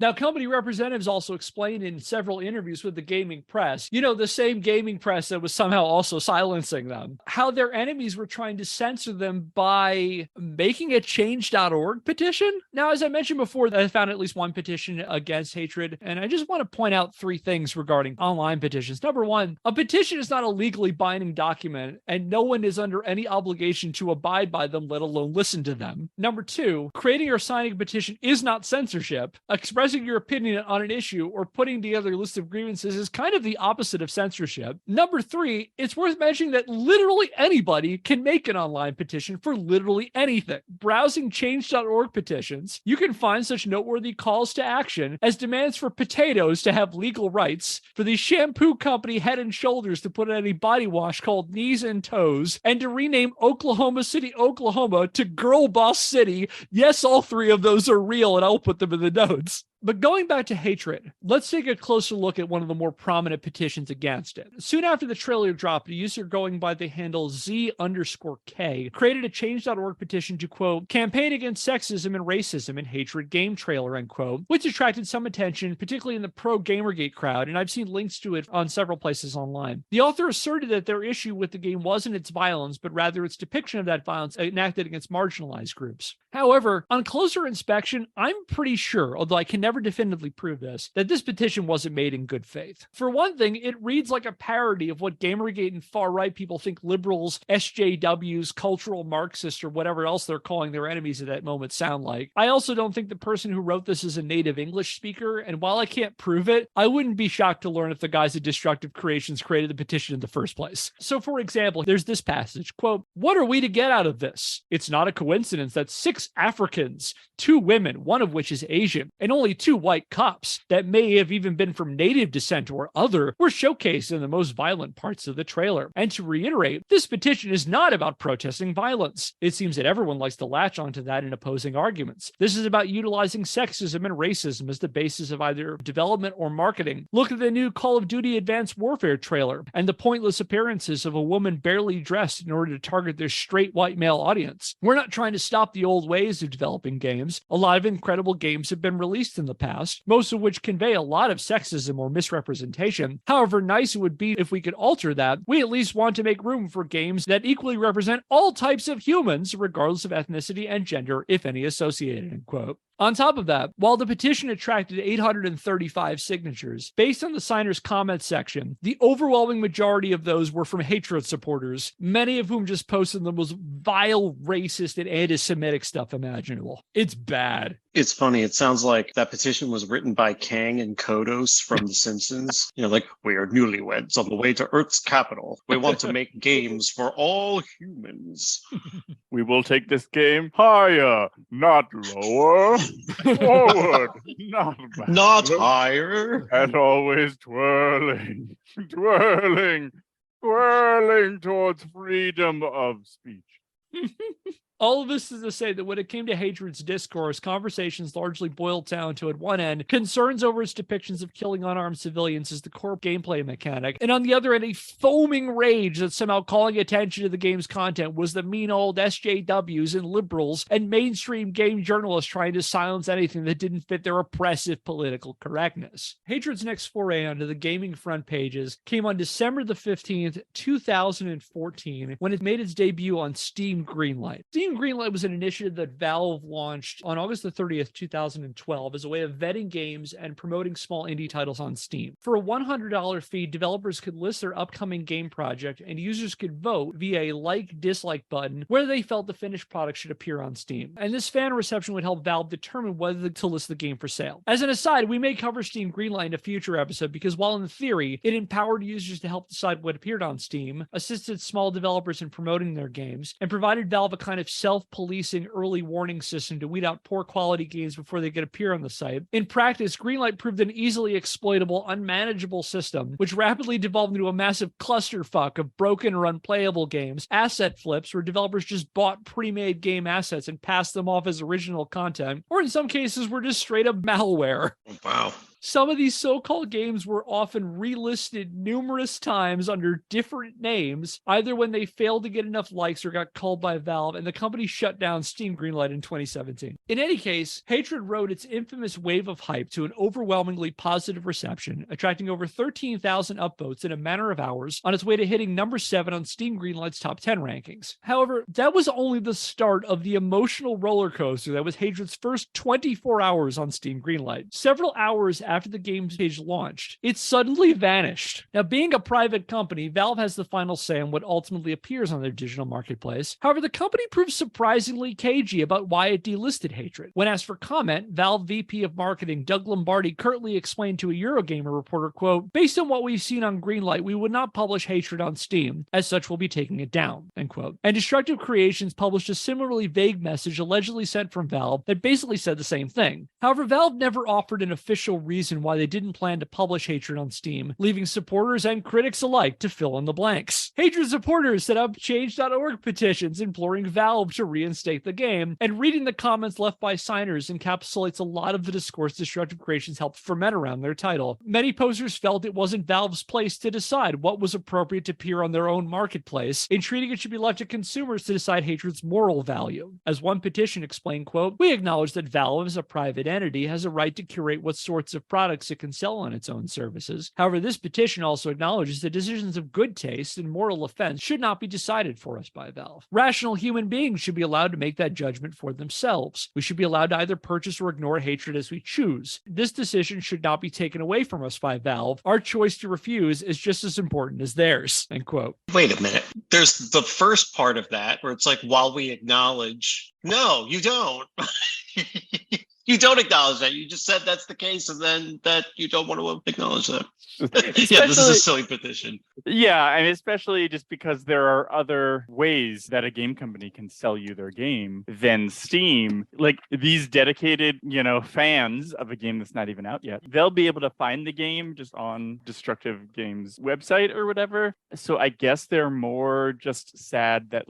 [SPEAKER 2] Now, company representatives also explained in several interviews with the gaming press, the same gaming press that was somehow also silencing them, how their enemies were trying to censor them by making a change.org petition. Now, as I mentioned before, I found at least one petition against hatred, and I just want to point out three things regarding online petitions. Number one, a petition is not a legally binding document, and no one is under any obligation to abide by them, let alone listen to them. Number two, creating or signing a petition is not censorship. Expressing your opinion on an issue or putting together a list of grievances is kind of the opposite of censorship. Number three, it's worth mentioning that literally anybody can make an online petition for literally anything. Browsing change.org petitions, you can find such noteworthy calls to action as demands for potatoes to have legal rights, for the shampoo company Head and Shoulders to put out a body wash called Knees and Toes, and to rename Oklahoma City, Oklahoma to Girl Boss City. Yes, all three of those are real, and I'll put them in the notes. But going back to hatred, let's take a closer look at one of the more prominent petitions against it. Soon after the trailer dropped, a user going by the handle Z_K created a change.org petition to, quote, campaign against sexism and racism in hatred game trailer, end quote, which attracted some attention, particularly in the pro-GamerGate crowd, and I've seen links to it on several places online. The author asserted that their issue with the game wasn't its violence, but rather its depiction of that violence enacted against marginalized groups. However, on closer inspection, I'm pretty sure, although I can never definitively prove this, that this petition wasn't made in good faith. For one thing, it reads like a parody of what GamerGate and far-right people think liberals, SJWs, cultural Marxists, or whatever else they're calling their enemies at that moment sound like. I also don't think the person who wrote this is a native English speaker, and while I can't prove it, I wouldn't be shocked to learn if the guys at Destructive Creations created the petition in the first place. So for example, there's this passage, quote, what are we to get out of this? It's not a coincidence that 6 Africans, 2 women, one of which is Asian, and only 2 white cops that may have even been from native descent or other were showcased in the most violent parts of the trailer. And to reiterate, this petition is not about protesting violence. It seems that everyone likes to latch onto that in opposing arguments. This is about utilizing sexism and racism as the basis of either development or marketing. Look at the new Call of Duty Advanced Warfare trailer and the pointless appearances of a woman barely dressed in order to target their straight white male audience. We're not trying to stop the old ways of developing games. A lot of incredible games have been released in the past, most of which convey a lot of sexism or misrepresentation. However nice it would be if we could alter that, we at least want to make room for games that equally represent all types of humans, regardless of ethnicity and gender, if any associated, end quote. On top of that, while the petition attracted 835 signatures, based on the signers' comment section, the overwhelming majority of those were from hatred supporters, many of whom just posted the most vile, racist, and anti-Semitic stuff imaginable. It's bad.
[SPEAKER 1] It's funny. It sounds like that petition was written by Kang and Kodos from The Simpsons. Like, we are newlyweds on the way to Earth's capital. We want to make games for all humans.
[SPEAKER 3] We will take this game higher, not lower. Forward, not back.
[SPEAKER 1] Not higher.
[SPEAKER 3] And always twirling, twirling, twirling towards freedom of speech.
[SPEAKER 2] All of this is to say that when it came to Hatred's discourse, conversations largely boiled down to, at one end, concerns over its depictions of killing unarmed civilians as the core gameplay mechanic, and on the other end, a foaming rage that somehow calling attention to the game's content was the mean old SJWs and liberals and mainstream game journalists trying to silence anything that didn't fit their oppressive political correctness. Hatred's next foray onto the gaming front pages came on December the 15th, 2014, when it made its debut on Steam Greenlight. Steam Greenlight was an initiative that Valve launched on August the 30th, 2012 as a way of vetting games and promoting small indie titles on Steam. For a $100 fee, developers could list their upcoming game project and users could vote via a like-dislike button whether they felt the finished product should appear on Steam. And this fan reception would help Valve determine whether to list the game for sale. As an aside, we may cover Steam Greenlight in a future episode because while in theory, it empowered users to help decide what appeared on Steam, assisted small developers in promoting their games, and provided Valve a kind of self-policing early warning system to weed out poor quality games before they could appear on the site. In practice, Greenlight proved an easily exploitable, unmanageable system, which rapidly devolved into a massive clusterfuck of broken or unplayable games, asset flips where developers just bought pre-made game assets and passed them off as original content, or in some cases were just straight up malware.
[SPEAKER 1] Wow.
[SPEAKER 2] Some of these so-called games were often relisted numerous times under different names, either when they failed to get enough likes or got culled by Valve, and the company shut down Steam Greenlight in 2017. In any case, Hatred rode its infamous wave of hype to an overwhelmingly positive reception, attracting over 13,000 upvotes in a matter of hours on its way to hitting number 7 on Steam Greenlight's top 10 rankings. However, that was only the start of the emotional roller coaster that was Hatred's first 24 hours on Steam Greenlight. Several hours after the game's page launched, it suddenly vanished. Now, being a private company, Valve has the final say on what ultimately appears on their digital marketplace. However, the company proved surprisingly cagey about why it delisted Hatred. When asked for comment, Valve VP of Marketing Doug Lombardi curtly explained to a Eurogamer reporter, quote, "Based on what we've seen on Greenlight, we would not publish Hatred on Steam. As such, we'll be taking it down," end quote. And Destructive Creations published a similarly vague message allegedly sent from Valve that basically said the same thing. However, Valve never offered an official reason why they didn't plan to publish Hatred on Steam, leaving supporters and critics alike to fill in the blanks. Hatred supporters set up change.org petitions imploring Valve to reinstate the game, and reading the comments left by signers encapsulates a lot of the discourse Destructive Creations helped ferment around their title. Many posters felt it wasn't Valve's place to decide what was appropriate to appear on their own marketplace, and treating it should be left to consumers to decide Hatred's moral value. As one petition explained, quote, "We acknowledge that Valve as a private entity has a right to curate what sorts of products it can sell on its own services. However, this petition also acknowledges that decisions of good taste and moral offense should not be decided for us by Valve. Rational human beings should be allowed to make that judgment for themselves. We should be allowed to either purchase or ignore Hatred as we choose. This decision should not be taken away from us by Valve. Our choice to refuse is just as important as theirs," end quote.
[SPEAKER 1] Wait a minute. There's the first part of that where it's like, while we acknowledge, no, you don't. You don't acknowledge that. You just said that's the case, and then that you don't want to acknowledge that. Yeah, this is a silly petition.
[SPEAKER 3] Yeah, I mean, especially just because there are other ways that a game company can sell you their game than Steam. Like these dedicated, fans of a game that's not even out yet, they'll be able to find the game just on Destructive Games' website or whatever. So I guess they're more just sad that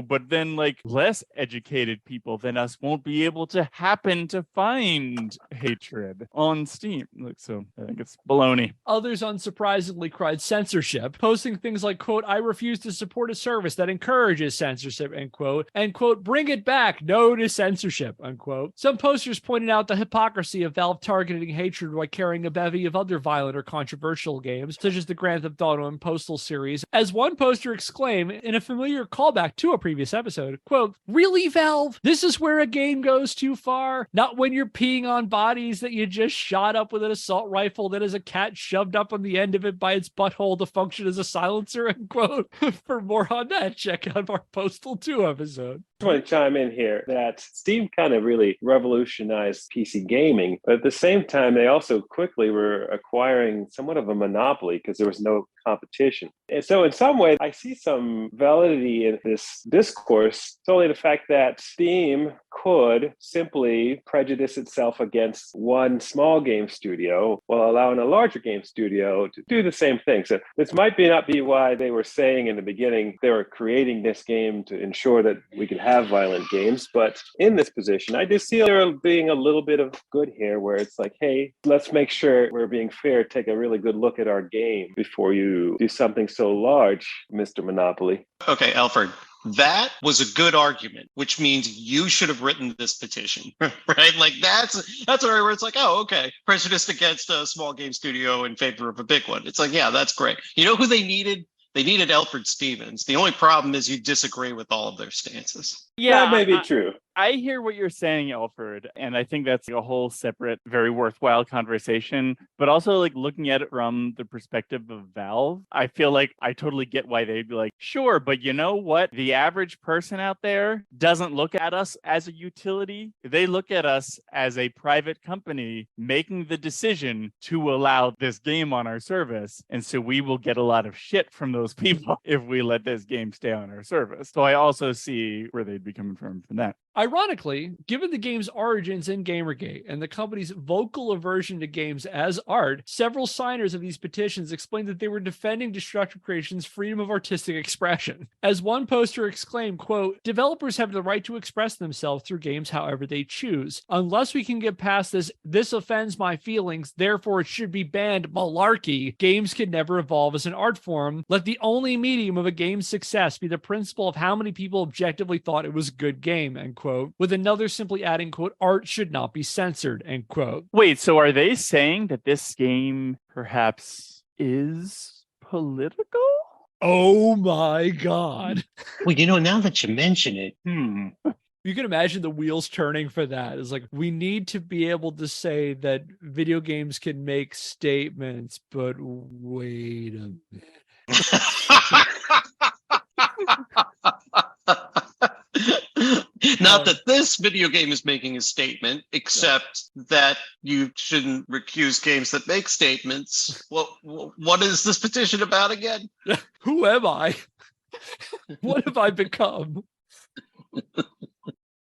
[SPEAKER 3] but then less educated people than us won't be able to happen to find Hatred on Steam. So I think it's baloney.
[SPEAKER 2] Others unsurprisingly cried censorship, posting things like, quote, "I refuse to support a service that encourages censorship," end quote, and, quote, "Bring it back, no to censorship," unquote. Some posters pointed out the hypocrisy of Valve targeting Hatred by carrying a bevy of other violent or controversial games, such as the Grand Theft Auto and Postal series. As one poster exclaimed, in a familiar callback to a previous episode, quote, "Really, Valve? This is where a game goes too far? Not when you're peeing on bodies that you just shot up with an assault rifle that has a cat shoved up on the end of it by its butthole to function as a silencer," end quote. For more on that, check out our Postal 2 episode.
[SPEAKER 4] I want to chime in here that Steam kind of really revolutionized PC gaming, but at the same time, they also quickly were acquiring somewhat of a monopoly because there was no competition. And so in some ways, I see some validity in this discourse. It's only the fact that Steam could simply prejudice itself against one small game studio while allowing a larger game studio to do the same thing. So this might not be why they were saying in the beginning they were creating this game to ensure that we could have violent games. But in this position, I do see there being a little bit of good here where it's like, hey, let's make sure we're being fair, take a really good look at our game before you do something so large, Mr. Monopoly.
[SPEAKER 1] Okay, Elford. That was a good argument, which means you should have written this petition, right? Like that's where it's like, oh, okay, prejudice against a small game studio in favor of a big one. It's like, yeah, that's great. You know who they needed? They needed Elford Stephens. The only problem is you disagree with all of their stances.
[SPEAKER 3] Yeah,
[SPEAKER 4] that may be true.
[SPEAKER 3] I hear what you're saying, Elford, and I think that's a whole separate, very worthwhile conversation. But also, like, looking at it from the perspective of Valve, I feel like I totally get why they'd be like, sure, but you know what? The average person out there doesn't look at us as a utility. They look at us as a private company making the decision to allow this game on our service. And so we will get a lot of shit from those people if we let this game stay on our service. So I also see where they'd be coming from that.
[SPEAKER 2] Ironically, given the game's origins in GamerGate and the company's vocal aversion to games as art, several signers of these petitions explained that they were defending Destructive Creations' freedom of artistic expression. As one poster exclaimed, quote, "Developers have the right to express themselves through games however they choose. Unless we can get past this offends my feelings, therefore it should be banned malarkey, games can never evolve as an art form. Let the only medium of a game's success be the principle of how many people objectively thought it was a good game," end quote. With another simply adding, quote, "art should not be censored," end quote.
[SPEAKER 3] Wait, so are they saying that this game perhaps is political?
[SPEAKER 2] Oh my God.
[SPEAKER 1] Well, now that you mention it,
[SPEAKER 2] You can imagine the wheels turning for that. It's like, we need to be able to say that video games can make statements, but wait a minute.
[SPEAKER 1] Not that this video game is making a statement, except that you shouldn't recuse games that make statements. What is this petition about again?
[SPEAKER 2] Who am I? What have I become?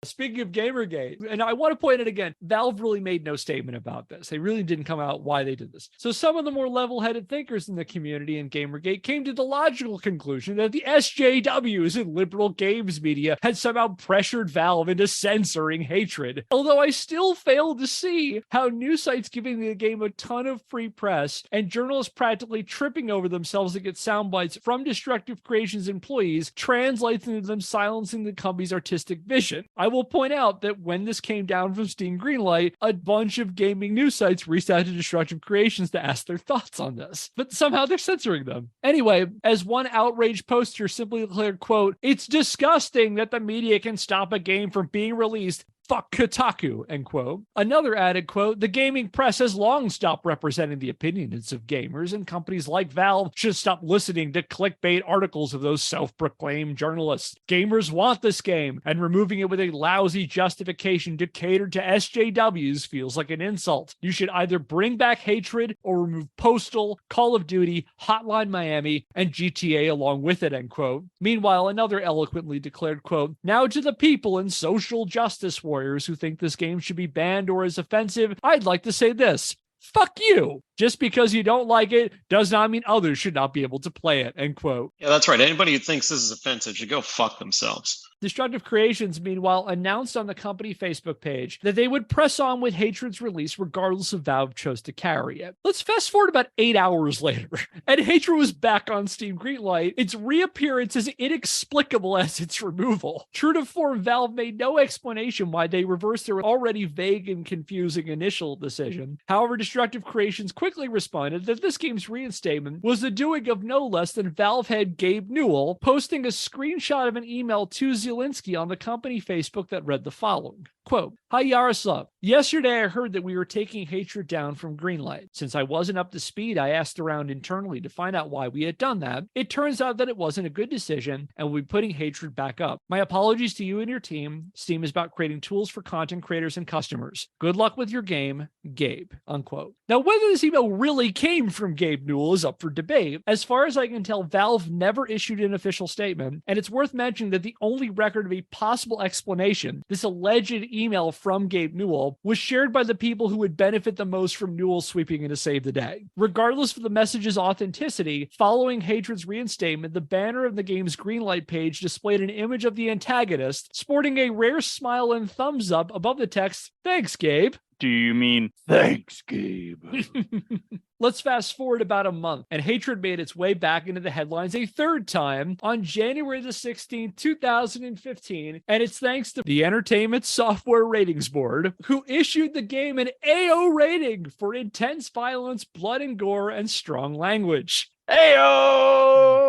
[SPEAKER 2] Speaking of Gamergate, and I want to point it again, Valve really made no statement about this. They really didn't come out why they did this. So some of the more level-headed thinkers in the community in Gamergate came to the logical conclusion that the SJWs in liberal games media had somehow pressured Valve into censoring hatred. Although I still fail to see how news sites giving the game a ton of free press and journalists practically tripping over themselves to get sound bites from Destructive Creations employees translates into them silencing the company's artistic vision. I will point out that when this came down from Steam Greenlight, a bunch of gaming news sites reached out to Destructive Creations to ask their thoughts on this, but somehow they're censoring them. Anyway, as one outraged poster simply declared, quote, "It's disgusting that the media can stop a game from being released. Fuck Kotaku," end quote. Another added, quote, "The gaming press has long stopped representing the opinions of gamers, and companies like Valve should stop listening to clickbait articles of those self-proclaimed journalists. Gamers want this game, and removing it with a lousy justification to cater to SJWs feels like an insult. You should either bring back hatred or remove Postal, Call of Duty, Hotline Miami, and GTA along with it," end quote. Meanwhile, another eloquently declared, quote, "Now to the people in social justice warriors who think this game should be banned or is offensive, I'd like to say this. Fuck you. Just because you don't like it does not mean others should not be able to play it," end quote.
[SPEAKER 1] Yeah, that's right. Anybody who thinks this is offensive should go fuck themselves.
[SPEAKER 2] Destructive Creations, meanwhile, announced on the company Facebook page that they would press on with Hatred's release regardless if Valve chose to carry it. Let's fast forward about 8 hours later, and Hatred was back on Steam Greenlight, its reappearance as inexplicable as its removal. True to form, Valve made no explanation why they reversed their already vague and confusing initial decision. However, Destructive Creations quickly responded that this game's reinstatement was the doing of no less than Valve head Gabe Newell, posting a screenshot of an email to Zielinski on the company Facebook that read the following. Quote, "Hi Yaroslav. Yesterday I heard that we were taking Hatred down from Greenlight. Since I wasn't up to speed, I asked around internally to find out why we had done that. It turns out that it wasn't a good decision and we'll be putting Hatred back up. My apologies to you and your team. Steam is about creating tools for content creators and customers. Good luck with your game, Gabe." Unquote. Now, whether this email really came from Gabe Newell is up for debate. As far as I can tell, Valve never issued an official statement, and it's worth mentioning that the only record of a possible explanation, this alleged email from Gabe Newell, was shared by the people who would benefit the most from Newell sweeping in to save the day. Regardless of the message's authenticity, following Hatred's reinstatement, the banner of the game's Greenlight page displayed an image of the antagonist sporting a rare smile and thumbs up above the text, "Thanks, Gabe."
[SPEAKER 3] Do you mean thanks, Gabe?
[SPEAKER 2] Let's fast forward about a month, and Hatred made its way back into the headlines a third time on January the 16th, 2015, and it's thanks to the Entertainment Software Ratings Board, who issued the game an AO rating for intense violence, blood and gore, and strong language.
[SPEAKER 3] Ayo!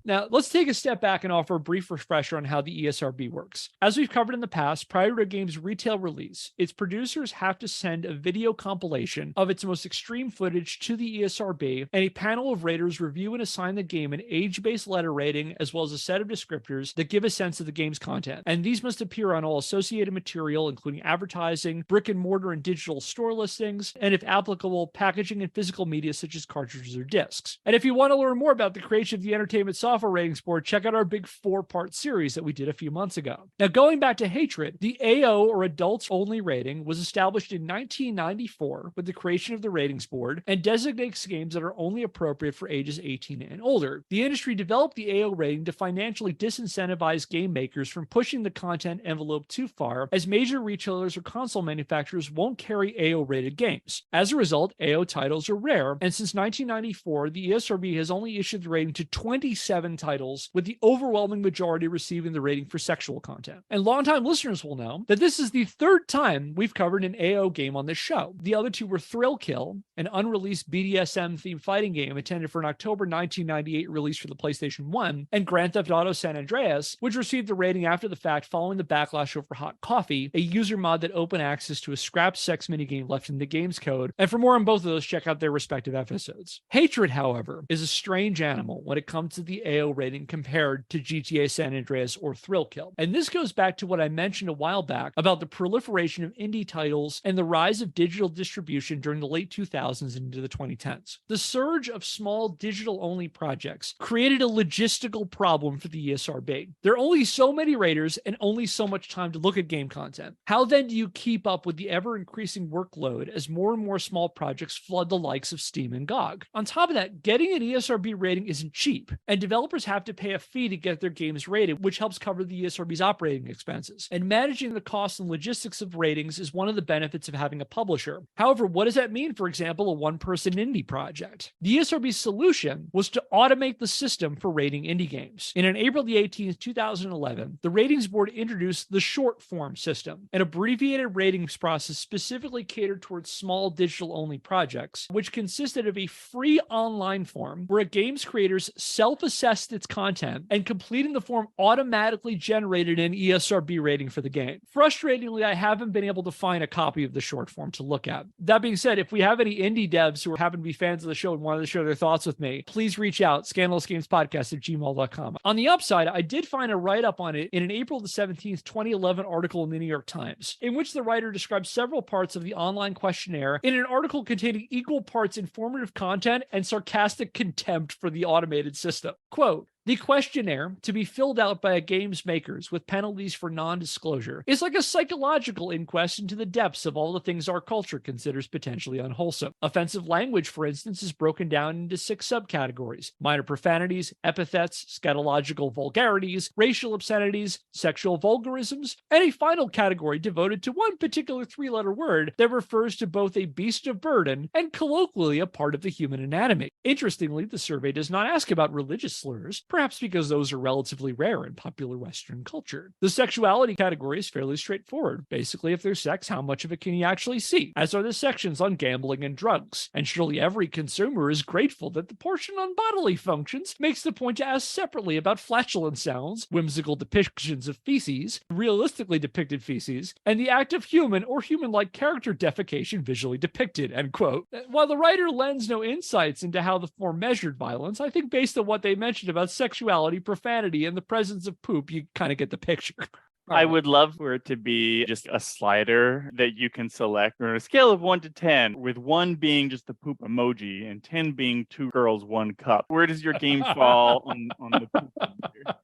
[SPEAKER 2] Now, let's take a step back and offer a brief refresher on how the ESRB works. As we've covered in the past, prior to a game's retail release, its producers have to send a video compilation of its most extreme footage to the ESRB, and a panel of raters review and assign the game an age-based letter rating, as well as a set of descriptors that give a sense of the game's content. And these must appear on all associated material, including advertising, brick and mortar and digital store listings, and if applicable, packaging and physical media such as cartridges or discs. And if you want to learn more about the creation of the Entertainment Software Ratings Board, check out our big 4-part series that we did a few months ago. Now, going back to Hatred, the AO, or Adults Only rating, was established in 1994 with the creation of the Ratings Board and designates games that are only appropriate for ages 18 and older. The industry developed the AO rating to financially disincentivize game makers from pushing the content envelope too far, as major retailers or console manufacturers won't carry AO-rated games. As a result, AO titles are rare, and since 1994, the ESRB has only issued the rating to 27 titles, with the overwhelming majority receiving the rating for sexual content. And longtime listeners will know that this is the third time we've covered an AO game on this show. The other two were Thrill Kill, an unreleased BDSM-themed fighting game intended for an October 1998 release for the PlayStation 1, and Grand Theft Auto San Andreas, which received the rating after the fact following the backlash over Hot Coffee, a user mod that opened access to a scrapped sex minigame left in the game's code. And for more on both of those, check out their respective episodes. Hatred, however, is a strange animal when it comes to the AO rating compared to GTA San Andreas or Thrill Kill. And this goes back to what I mentioned a while back about the proliferation of indie titles and the rise of digital distribution during the late 2000s and into the 2010s. The surge of small digital-only projects created a logistical problem for the ESRB. There are only so many raters and only so much time to look at game content. How then do you keep up with the ever-increasing workload as more and more small projects flood the likes of Steam and GOG? On top of that, getting an ESRB rating isn't cheap, and developers have to pay a fee to get their games rated, which helps cover the ESRB's operating expenses. And managing the costs and logistics of ratings is one of the benefits of having a publisher. However, what does that mean, for example, a one-person indie project? The ESRB's solution was to automate the system for rating indie games. And on April the 18th, 2011, the Ratings Board introduced the short form system, an abbreviated ratings process specifically catered towards small digital-only projects, which consisted of a free online form where a game's creators self-assessed its content, and completing the form automatically generated an ESRB rating for the game. Frustratingly, I haven't been able to find a copy of the short form to look at. That being said, if we have any indie devs who happen to be fans of the show and wanted to share their thoughts with me, please reach out, scandalousgamespodcast@gmail.com. On the upside, I did find a write-up on it in an April the 17th, 2011 article in the New York Times, in which the writer describes several parts of the online questionnaire in an article containing equal parts informative content and sarcastic contempt for the automated system. Quote, "The questionnaire, to be filled out by a game's makers with penalties for non-disclosure, is like a psychological inquest into the depths of all the things our culture considers potentially unwholesome. Offensive language, for instance, is broken down into 6 subcategories: minor profanities, epithets, scatological vulgarities, racial obscenities, sexual vulgarisms, and a final category devoted to one particular 3-letter word that refers to both a beast of burden and colloquially a part of the human anatomy. Interestingly, the survey does not ask about religious slurs, perhaps because those are relatively rare in popular Western culture. The sexuality category is fairly straightforward. Basically, if there's sex, how much of it can you actually see? As are the sections on gambling and drugs. And surely every consumer is grateful that the portion on bodily functions makes the point to ask separately about flatulent sounds, whimsical depictions of feces, realistically depicted feces, and the act of human or human-like character defecation visually depicted, end quote. While the writer lends no insights into how the form measured violence, I think based on what they mentioned about sexuality, profanity, and the presence of poop, you kind of get the picture.
[SPEAKER 3] I would love for it to be just a slider that you can select on a scale of 1 to 10, with 1 being just the poop emoji and 10 being 2 girls, 1 cup. Where does your game fall on the poop meter?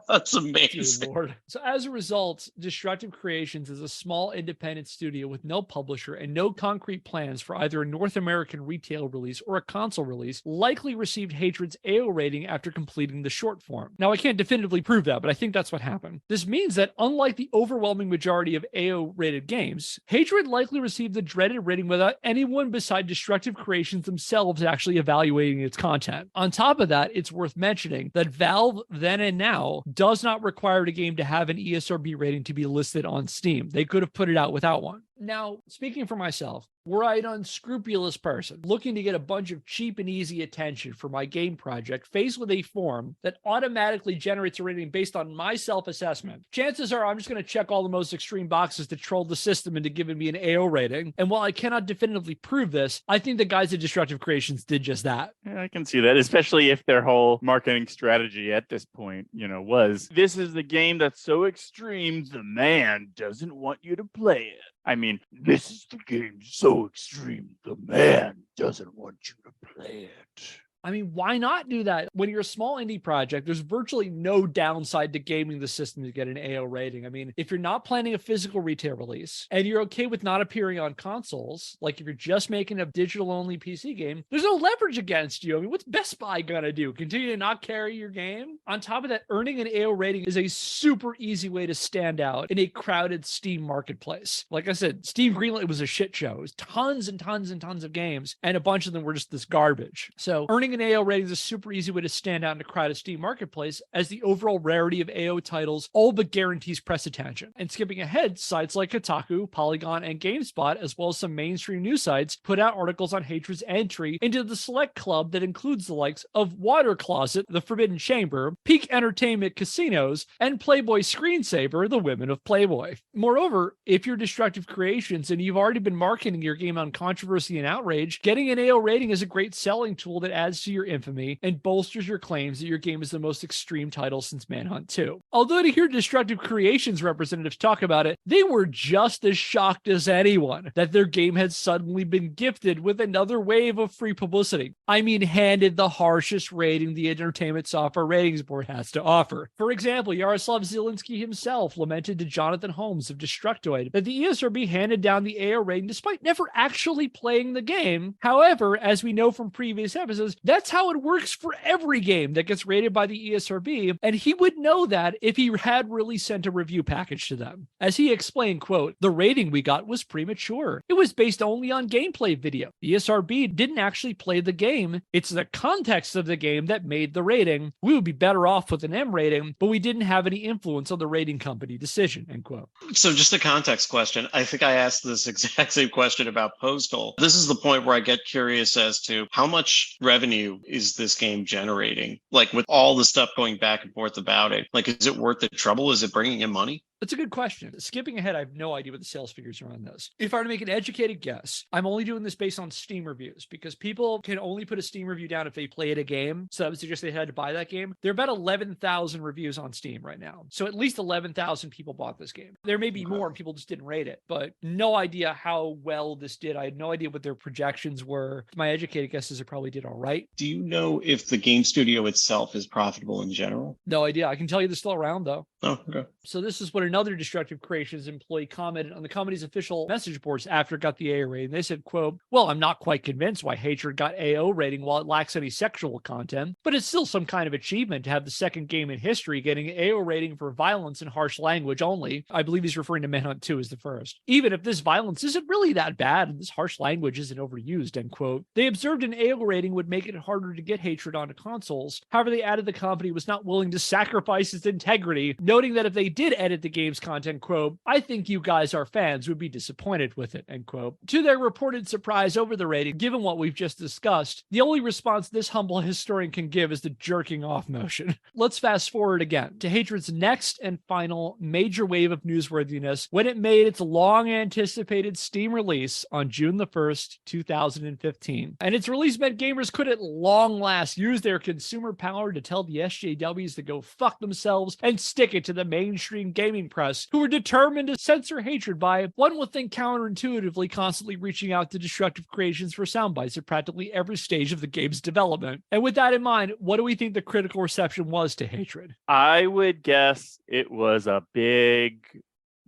[SPEAKER 1] That's amazing.
[SPEAKER 2] Dear Lord. So as a result, Destructive Creations is a small independent studio with no publisher and no concrete plans for either a North American retail release or a console release, likely received Hatred's AO rating after completing the short form. Now, I can't definitively prove that, but I think that's what happened. This means that unlike the overwhelming majority of AO rated games, Hatred likely received the dreaded rating without anyone beside Destructive Creations themselves actually evaluating its content. On top of that, it's worth mentioning that Valve then and now does not require a game to have an ESRB rating to be listed on Steam. They could have put it out without one. Now, speaking for myself, were I an unscrupulous person looking to get a bunch of cheap and easy attention for my game project faced with a form that automatically generates a rating based on my self-assessment, chances are I'm just going to check all the most extreme boxes to troll the system into giving me an AO rating. And while I cannot definitively prove this, I think the guys at Destructive Creations did just that.
[SPEAKER 3] Yeah, I can see that, especially if their whole marketing strategy at this point, was, this is the game that's so extreme, the man doesn't want you to play it. I mean, this is the game so extreme, the man doesn't want you to play it.
[SPEAKER 2] I mean, why not do that? When you're a small indie project, there's virtually no downside to gaming the system to get an AO rating. I mean, if you're not planning a physical retail release and you're okay with not appearing on consoles, like if you're just making a digital-only PC game, there's no leverage against you. I mean, what's Best Buy gonna do? Continue to not carry your game? On top of that, earning an AO rating is a super easy way to stand out in a crowded Steam marketplace. Like I said, Steam greenlit was a shit show. It was tons and tons and tons of games, and a bunch of them were just this garbage. So earning an AO rating is a super easy way to stand out in a crowded Steam marketplace, as the overall rarity of AO titles all but guarantees press attention. And skipping ahead, sites like Kotaku, Polygon, and GameSpot, as well as some mainstream news sites, put out articles on Hatred's entry into the select club that includes the likes of Water Closet, The Forbidden Chamber, Peak Entertainment Casinos, and Playboy Screensaver, The Women of Playboy. Moreover, if you're Destructive Creations and you've already been marketing your game on controversy and outrage, getting an AO rating is a great selling tool that adds to your infamy and bolsters your claims that your game is the most extreme title since Manhunt 2. Although to hear Destructive Creations representatives talk about it, they were just as shocked as anyone that their game had suddenly been gifted with another wave of free publicity. I mean, handed the harshest rating the Entertainment Software Ratings Board has to offer. For example, Yaroslav Zielinski himself lamented to Jonathan Holmes of Destructoid that the ESRB handed down the AO rating despite never actually playing the game. However, as we know from previous episodes, that's how it works for every game that gets rated by the ESRB, and he would know that if he had really sent a review package to them. As he explained, quote, "The rating we got was premature. It was based only on gameplay video. The ESRB didn't actually play the game. It's the context of the game that made the rating. We would be better off with an M rating, but we didn't have any influence on the rating company decision," end quote.
[SPEAKER 1] So just a context question. I think I asked this exact same question about Postal. This is the point where I get curious as to how much revenue is this game generating? Like with all the stuff going back and forth about it, like, is it worth the trouble? Is it bringing in money?
[SPEAKER 2] That's a good question. Skipping ahead, I have no idea what the sales figures are on this. If I were to make an educated guess, I'm only doing this based on Steam reviews because people can only put a Steam review down if they played a game. So that would suggest they had to buy that game. There are about 11,000 reviews on Steam right now. So at least 11,000 people bought this game. There may be more and people just didn't rate it, but no idea how well this did. I had no idea what their projections were. My educated guess is it probably did all right.
[SPEAKER 1] Do you know if the game studio itself is profitable in general?
[SPEAKER 2] No idea. I can tell you they're still around though.
[SPEAKER 1] Oh, okay.
[SPEAKER 2] So this is what another Destructive Creations employee commented on the company's official message boards after it got the AO rating. They said, quote, "Well, I'm not quite convinced why Hatred got AO rating while it lacks any sexual content, but it's still some kind of achievement to have the second game in history getting an AO rating for violence and harsh language only." I believe he's referring to Manhunt 2 as the first. "Even if this violence isn't really that bad and this harsh language isn't overused," end quote. They observed an AO rating would make it it harder to get Hatred onto consoles. However, they added the company was not willing to sacrifice its integrity, noting that if they did edit the game's content, quote, I think you guys, our fans, would be disappointed with it, end quote. To their reported surprise over the rating, given what we've just discussed, the only response this humble historian can give is the jerking off motion. Let's fast forward again to Hatred's next and final major wave of newsworthiness when it made its long-anticipated Steam release on June the 1st, 2015. And its release meant gamers could at long last use their consumer power to tell the SJWs to go fuck themselves and stick it to the mainstream gaming press, who were determined to censor Hatred by, one would think, counterintuitively constantly reaching out to Destructive Creations for soundbites at practically every stage of the game's development. And with that in mind, what do we think the critical reception was to Hatred?
[SPEAKER 3] I would guess it was a big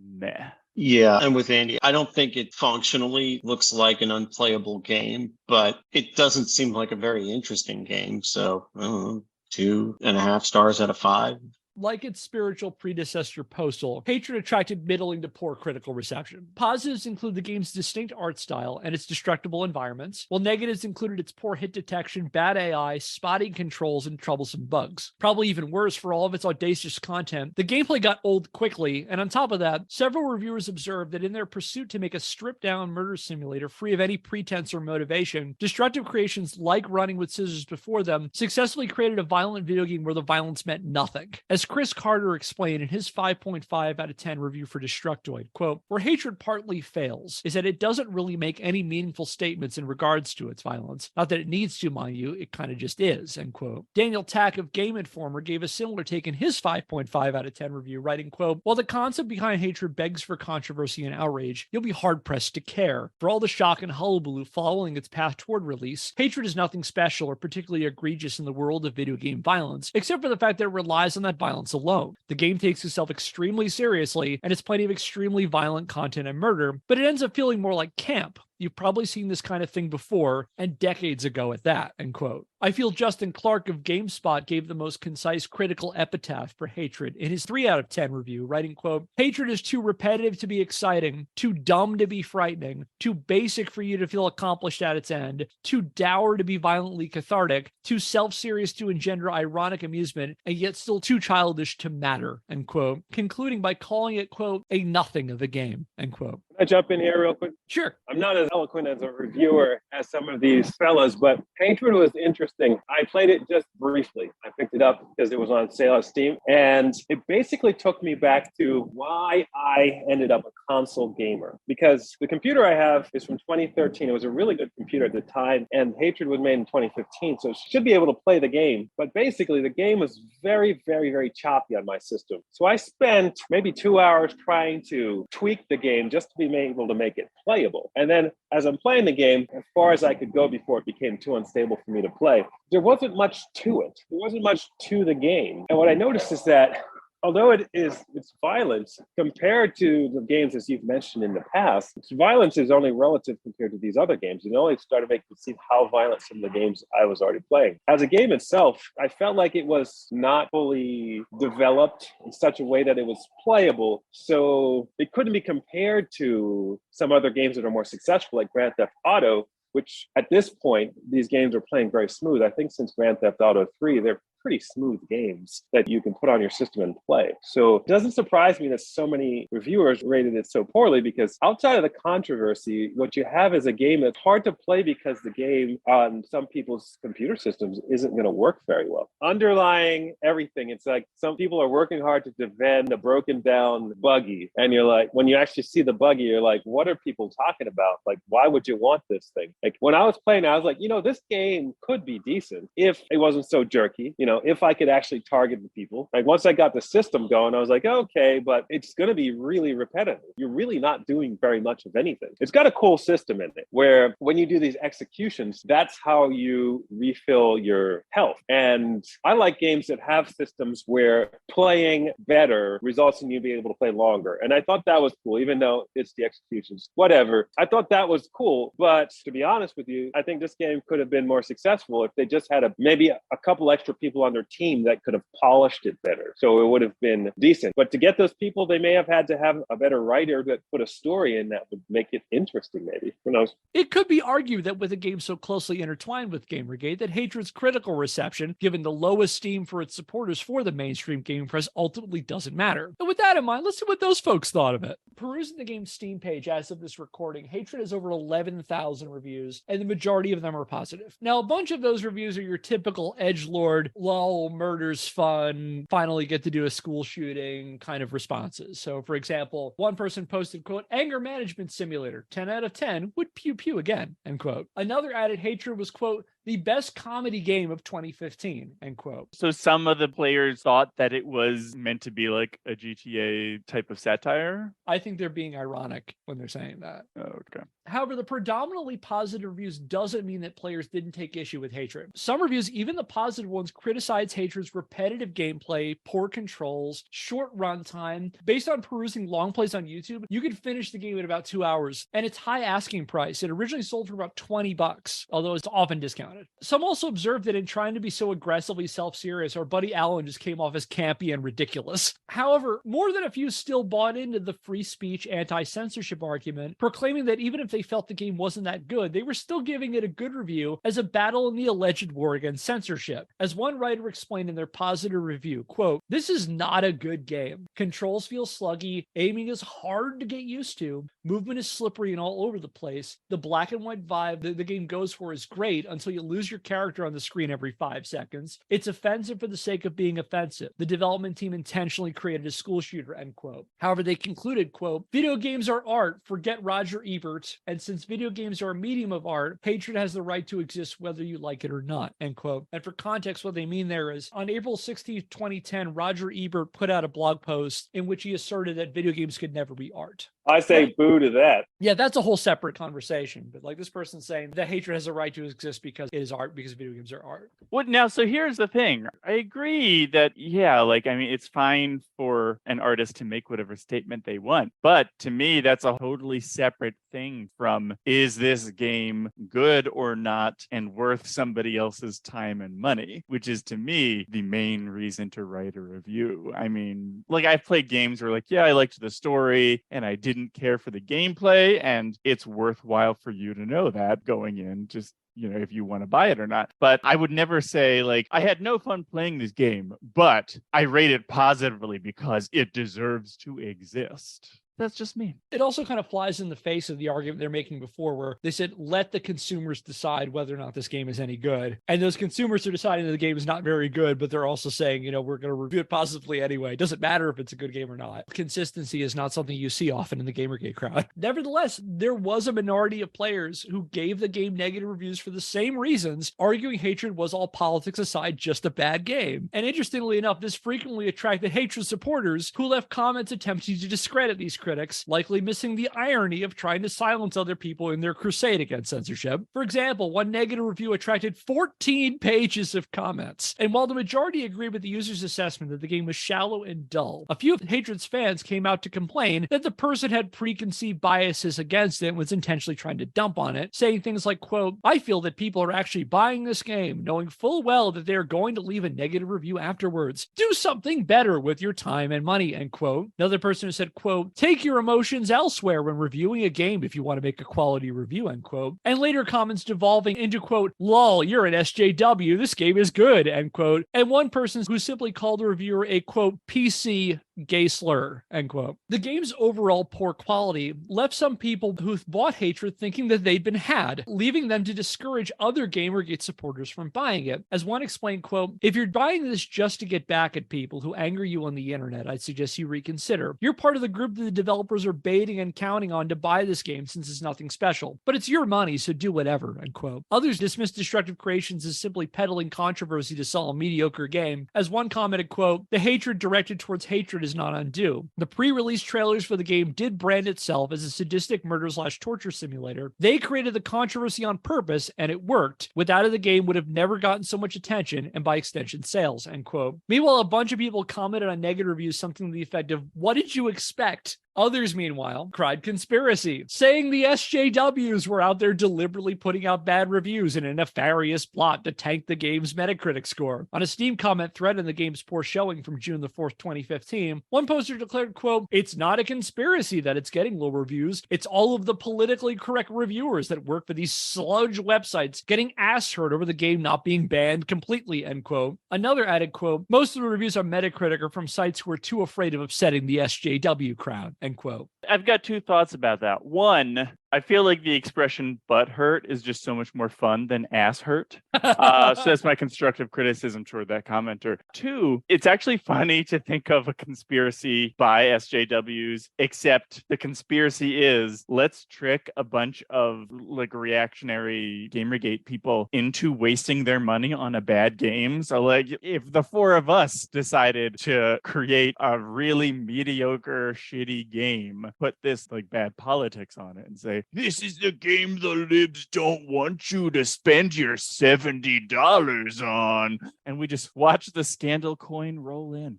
[SPEAKER 3] meh.
[SPEAKER 1] Yeah, I'm with Andy. I don't think it functionally looks like an unplayable game, but it doesn't seem like a very interesting game. So, I don't know, 2.5 stars out of 5.
[SPEAKER 2] Like its spiritual predecessor Postal, Hatred attracted middling to poor critical reception. Positives include the game's distinct art style and its destructible environments, while negatives included its poor hit detection, bad AI, spotty controls, and troublesome bugs. Probably even worse, for all of its audacious content, the gameplay got old quickly, and on top of that, several reviewers observed that in their pursuit to make a stripped-down murder simulator free of any pretense or motivation, Destructive Creations, like Running with Scissors before them, successfully created a violent video game where the violence meant nothing. As Chris Carter explained in his 5.5 out of 10 review for Destructoid, quote, where Hatred partly fails is that it doesn't really make any meaningful statements in regards to its violence. Not that it needs to, mind you, it kind of just is, end quote. Daniel Tack of Game Informer gave a similar take in his 5.5 out of 10 review, writing, quote, while the concept behind Hatred begs for controversy and outrage, you'll be hard-pressed to care. For all the shock and hullabaloo following its path toward release, Hatred is nothing special or particularly egregious in the world of video game violence, except for the fact that it relies on that violence alone. The game takes itself extremely seriously, and it's plenty of extremely violent content and murder, but it ends up feeling more like camp. You've probably seen this kind of thing before, and decades ago at that, end quote. I feel Justin Clark of GameSpot gave the most concise critical epitaph for Hatred in his 3 out of 10 review, writing, quote, Hatred is too repetitive to be exciting, too dumb to be frightening, too basic for you to feel accomplished at its end, too dour to be violently cathartic, too self-serious to engender ironic amusement, and yet still too childish to matter, end quote, concluding by calling it, quote, a nothing of a game, end quote.
[SPEAKER 4] Can I jump in here real quick?
[SPEAKER 2] Sure.
[SPEAKER 4] I'm not as eloquent as a reviewer as some of these fellas, but Hatred was interesting. I played it just briefly. I picked it up because it was on sale on Steam, and it basically took me back to why I ended up a console gamer. Because the computer I have is from 2013. It was a really good computer at the time, and Hatred was made in 2015, so it should be able to play the game. But basically, the game was very, very, very choppy on my system. So I spent maybe 2 hours trying to tweak the game just to be able to make it playable. And then as I'm playing the game, as far as I could go before it became too unstable for me to play, there wasn't much to it. There wasn't much to the game. And what I noticed is that although it's violence compared to the games as you've mentioned in the past, its violence is only relative compared to these other games. It only started making me see how violent some of the games I was already playing. As a game itself, I felt like it was not fully developed in such a way that it was playable. So it couldn't be compared to some other games that are more successful, like Grand Theft Auto, which at this point, these games are playing very smooth. I think since Grand Theft Auto 3, they're pretty smooth games that you can put on your system and play. So it doesn't surprise me that so many reviewers rated it so poorly, because outside of the controversy, what you have is a game that's hard to play because the game on some people's computer systems isn't going to work very well. Underlying everything, it's like some people are working hard to defend a broken down buggy. And you're like, when you actually see the buggy, you're like, what are people talking about? Like, why would you want this thing? Like when I was playing, I was like, this game could be decent if it wasn't so jerky, if I could actually target the people. Like once I got the system going, I was like, okay, but it's going to be really repetitive. You're really not doing very much of anything. It's got a cool system in it where when you do these executions, that's how you refill your health. And I like games that have systems where playing better results in you being able to play longer. And I thought that was cool, even though it's the executions, whatever. I thought that was cool. But to be honest with you, I think this game could have been more successful if they just had maybe a couple extra people people on their team that could have polished it better. So it would have been decent. But to get those people, they may have had to have a better writer that put a story in that would make it interesting, maybe. Who knows?
[SPEAKER 2] It could be argued that with a game so closely intertwined with GamerGate, that Hatred's critical reception, given the low esteem for its supporters for the mainstream gaming press, ultimately doesn't matter. And with that in mind, let's see what those folks thought of it. Perusing the game's Steam page as of this recording, Hatred has over 11,000 reviews, and the majority of them are positive. Now, a bunch of those reviews are your typical edgelord, lol, murder's fun, finally get to do a school shooting kind of responses. So, for example, one person posted, quote, anger management simulator, 10 out of 10, would pew pew again, end quote. Another added Hatred was, quote, the best comedy game of 2015, end quote.
[SPEAKER 3] So some of the players thought that it was meant to be like a GTA type of satire?
[SPEAKER 2] I think they're being ironic when they're saying that.
[SPEAKER 3] Oh, okay.
[SPEAKER 2] However, the predominantly positive reviews doesn't mean that players didn't take issue with Hatred. Some reviews, even the positive ones, criticize Hatred's repetitive gameplay, poor controls, short runtime. Based on perusing long plays on YouTube, you could finish the game in about 2 hours, and its high asking price. It originally sold for about $20, although it's often discounted. Some also observed that in trying to be so aggressively self-serious, our buddy Alan just came off as campy and ridiculous. However, more than a few still bought into the free speech, anti-censorship argument, proclaiming that even if they felt the game wasn't that good, they were still giving it a good review as a battle in the alleged war against censorship. As one writer explained in their positive review, quote, this is not a good game. Controls feel sluggy, aiming is hard to get used to, movement is slippery and all over the place. The black and white vibe that the game goes for is great until you lose your character on the screen every 5 seconds. It's offensive for the sake of being offensive. The development team intentionally created a school shooter, end quote. However, they concluded, quote, video games are art, forget Roger Ebert, and since video games are a medium of art, Hatred has the right to exist whether you like it or not, end quote. And for context, what they mean there is, on April 16th, 2010, Roger Ebert put out a blog post in which he asserted that video games could never be art.
[SPEAKER 4] I say boo to that.
[SPEAKER 2] Yeah, that's a whole separate conversation. But like this person saying that Hatred has a right to exist because it is art, because video games are art.
[SPEAKER 3] Well, now, so here's the thing. I agree that, yeah, like, I mean, it's fine for an artist to make whatever statement they want. But to me, that's a totally separate thing from, is this game good or not and worth somebody else's time and money, which is, to me, the main reason to write a review. I mean, like, I've played games where, like, yeah, I liked the story and I didn't care for the gameplay, and it's worthwhile for you to know that going in, just, you know, if you want to buy it or not. But I would never say, like, I had no fun playing this game, but I rate it positively because it deserves to exist. That's just me.
[SPEAKER 2] It also kind of flies in the face of the argument they're making before, where they said, let the consumers decide whether or not this game is any good. And those consumers are deciding that the game is not very good, but they're also saying, you know, we're going to review it positively anyway. It doesn't matter if it's a good game or not. Consistency is not something you see often in the GamerGate crowd. Nevertheless, there was a minority of players who gave the game negative reviews for the same reasons, arguing Hatred was, all politics aside, just a bad game. And interestingly enough, this frequently attracted Hatred supporters who left comments attempting to discredit these critics, likely missing the irony of trying to silence other people in their crusade against censorship. For example, one negative review attracted 14 pages of comments. And while the majority agreed with the user's assessment that the game was shallow and dull, a few of Hatred's fans came out to complain that the person had preconceived biases against it and was intentionally trying to dump on it, saying things like, quote, I feel that people are actually buying this game, knowing full well that they are going to leave a negative review afterwards. Do something better with your time and money, end quote. Another person who said, quote, take your emotions elsewhere when reviewing a game if you want to make a quality review, end quote. And later comments devolving into, quote, lol, you're an SJW, this game is good, end quote. And one person who simply called the reviewer a, quote, PC gay slur, end quote. The game's overall poor quality left some people who bought Hatred thinking that they'd been had, leaving them to discourage other GamerGate supporters from buying it. As one explained, quote, if you're buying this just to get back at people who anger you on the internet, I'd suggest you reconsider. You're part of the group that the developers are baiting and counting on to buy this game since it's nothing special. But it's your money, so do whatever, end quote. Others dismiss Destructive Creations as simply peddling controversy to sell a mediocre game. As one commented, quote, the hatred directed towards hatred is not undue. The pre-release trailers for the game did brand itself as a sadistic murder/torture simulator. They created the controversy on purpose, and it worked. Without it, the game would have never gotten so much attention, and by extension, sales, end quote. Meanwhile, a bunch of people commented on negative reviews, something to the effect of, what did you expect? Others, meanwhile, cried conspiracy, saying the SJWs were out there deliberately putting out bad reviews in a nefarious plot to tank the game's Metacritic score. On a Steam comment thread in the game's poor showing from June the 4th, 2015, one poster declared, quote, "It's not a conspiracy that it's getting low reviews. It's all of the politically correct reviewers that work for these sludge websites getting ass hurt over the game not being banned completely," end quote. Another added, quote, "Most of the reviews on Metacritic are from sites who are too afraid of upsetting the SJW crowd," end quote.
[SPEAKER 3] I've got two thoughts about that. One, I feel like the expression butt hurt is just so much more fun than ass hurt. So that's my constructive criticism toward that commenter. Two, it's actually funny to think of a conspiracy by SJWs, except the conspiracy is let's trick a bunch of like reactionary GamerGate people into wasting their money on a bad game. So like if the four of us decided to create a really mediocre, shitty game, put this like bad politics on it and say, this is the game the libs don't want you to spend your $70 on. And we just watch the scandal coin roll in.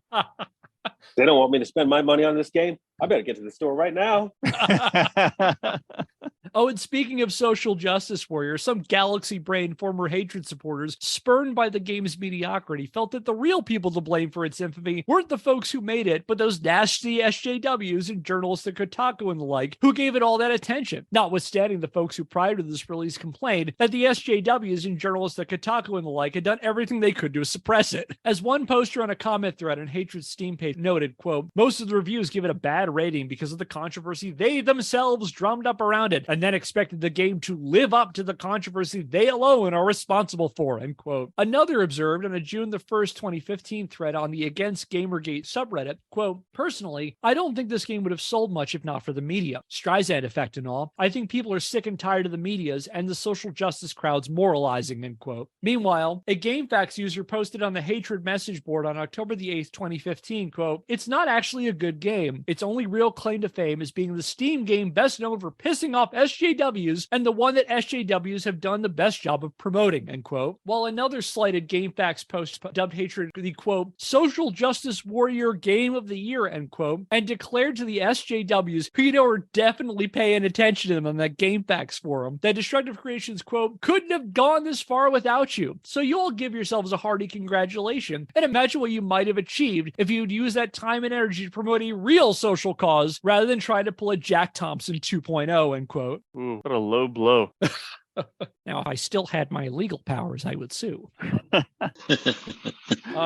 [SPEAKER 4] They don't want me to spend my money on this game. I better get to the store right now.
[SPEAKER 2] Oh, and speaking of social justice warriors, some galaxy-brained former hatred supporters, spurned by the game's mediocrity, felt that the real people to blame for its infamy weren't the folks who made it, but those nasty SJWs and journalists at Kotaku and the like, who gave it all that attention. Notwithstanding the folks who prior to this release complained that the SJWs and journalists at Kotaku and the like had done everything they could to suppress it. As one poster on a comment thread on Hatred's Steam page noted, quote, "Most of the reviews give it a bad rating because of the controversy they themselves drummed up around it, and then expected the game to live up to the controversy they alone are responsible for," end quote. Another observed on a June the 1st, 2015 thread on the Against Gamergate subreddit, quote, "Personally, I don't think this game would have sold much if not for the media. Streisand effect and all. I think people are sick and tired of the media's and the social justice crowds moralizing," end quote. Meanwhile, a GameFAQs user posted on the Hatred message board on October the 8th, 2015, quote, "It's not actually a good game. Its only real claim to fame is being the Steam game best known for pissing off SJWs and the one that SJWs have done the best job of promoting," end quote. While another slighted GameFAQs post dubbed Hatred the, quote, "social justice warrior game of the year," end quote, and declared to the SJWs, who you know are definitely paying attention to them on that GameFAQs forum, that Destructive Creations, quote, "couldn't have gone this far without you. So you all give yourselves a hearty congratulation and imagine what you might have achieved if you'd used that time and energy to promote a real social cause rather than try to pull a Jack Thompson 2.0, end quote.
[SPEAKER 3] Ooh, what a low blow.
[SPEAKER 2] Now, if I still had my legal powers, I would sue.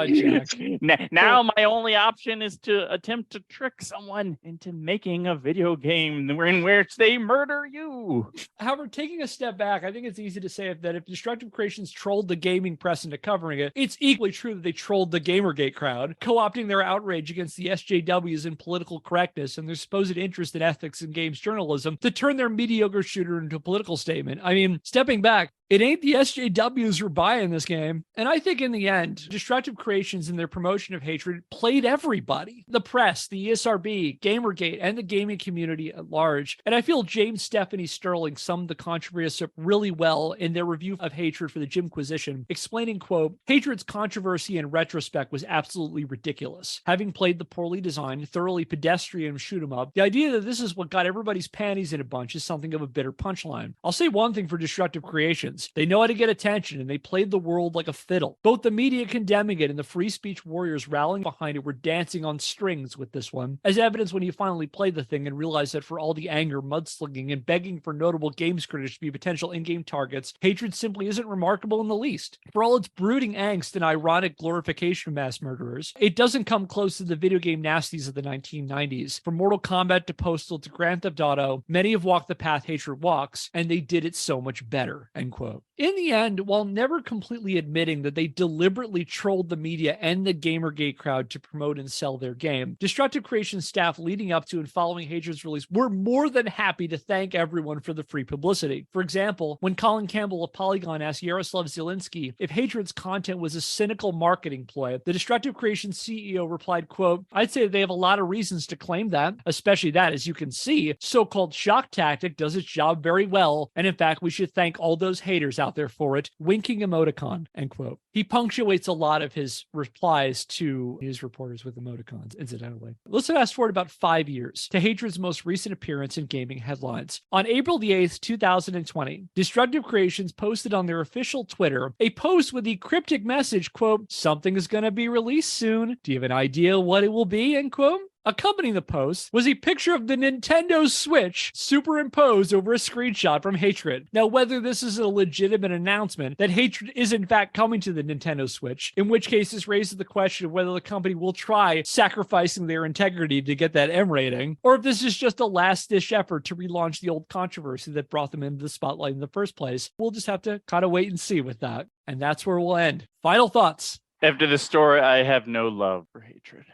[SPEAKER 2] Jack.
[SPEAKER 3] Now my only option is to attempt to trick someone into making a video game in which they murder you.
[SPEAKER 2] However, taking a step back, I think it's easy to say that if Destructive Creations trolled the gaming press into covering it, it's equally true that they trolled the GamerGate crowd, co-opting their outrage against the SJWs and political correctness and their supposed interest in ethics and games journalism to turn their mediocre shooter into a political statement. I mean, stepping back, it ain't the SJWs who are buying this game. And I think in the end, Destructive Creations and their promotion of Hatred played everybody. The press, the ESRB, GamerGate, and the gaming community at large. And I feel James Stephanie Sterling summed the controversy up really well in their review of Hatred for the Jimquisition, explaining, quote, "Hatred's controversy in retrospect was absolutely ridiculous. Having played the poorly designed, thoroughly pedestrian shoot 'em up, the idea that this is what got everybody's panties in a bunch is something of a bitter punchline. I'll say one thing for Destructive Creations. They know how to get attention, and they played the world like a fiddle. Both the media condemning it and the free speech warriors rallying behind it were dancing on strings with this one, as evidence when you finally played the thing and realized that for all the anger, mudslinging, and begging for notable games critics to be potential in-game targets, Hatred simply isn't remarkable in the least. For all its brooding angst and ironic glorification of mass murderers, it doesn't come close to the video game nasties of the 1990s. From Mortal Kombat to Postal to Grand Theft Auto, many have walked the path Hatred walks, and they did it so much better," end quote. In the end, while never completely admitting that they deliberately trolled the media and the GamerGate crowd to promote and sell their game, Destructive Creations staff leading up to and following Hatred's release were more than happy to thank everyone for the free publicity. For example, when Colin Campbell of Polygon asked Yaroslav Zielinski if Hatred's content was a cynical marketing ploy, the Destructive Creations CEO replied, quote, "I'd say they have a lot of reasons to claim that, especially that, as you can see, so-called shock tactic does its job very well, and in fact, we should thank all those haters haters out there for it. Winking emoticon, end quote. He punctuates a lot of his replies to news reporters with emoticons, incidentally. Let's fast forward about 5 years to Hatred's most recent appearance in gaming headlines. On April the 8th, 2020, Destructive Creations posted on their official Twitter a post with the cryptic message, quote, "Something is going to be released soon. Do you have an idea what it will be?" End quote. Accompanying the post was a picture of the Nintendo Switch superimposed over a screenshot from Hatred. Now, whether this is a legitimate announcement that Hatred is in fact coming to the Nintendo Switch, in which case this raises the question of whether the company will try sacrificing their integrity to get that M rating, or if this is just a last-ditch effort to relaunch the old controversy that brought them into the spotlight in the first place. We'll just have to kind of wait and see with that. And that's where we'll end. Final thoughts?
[SPEAKER 3] After the story, I have no love for Hatred.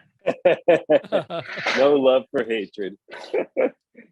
[SPEAKER 4] No love for Hatred.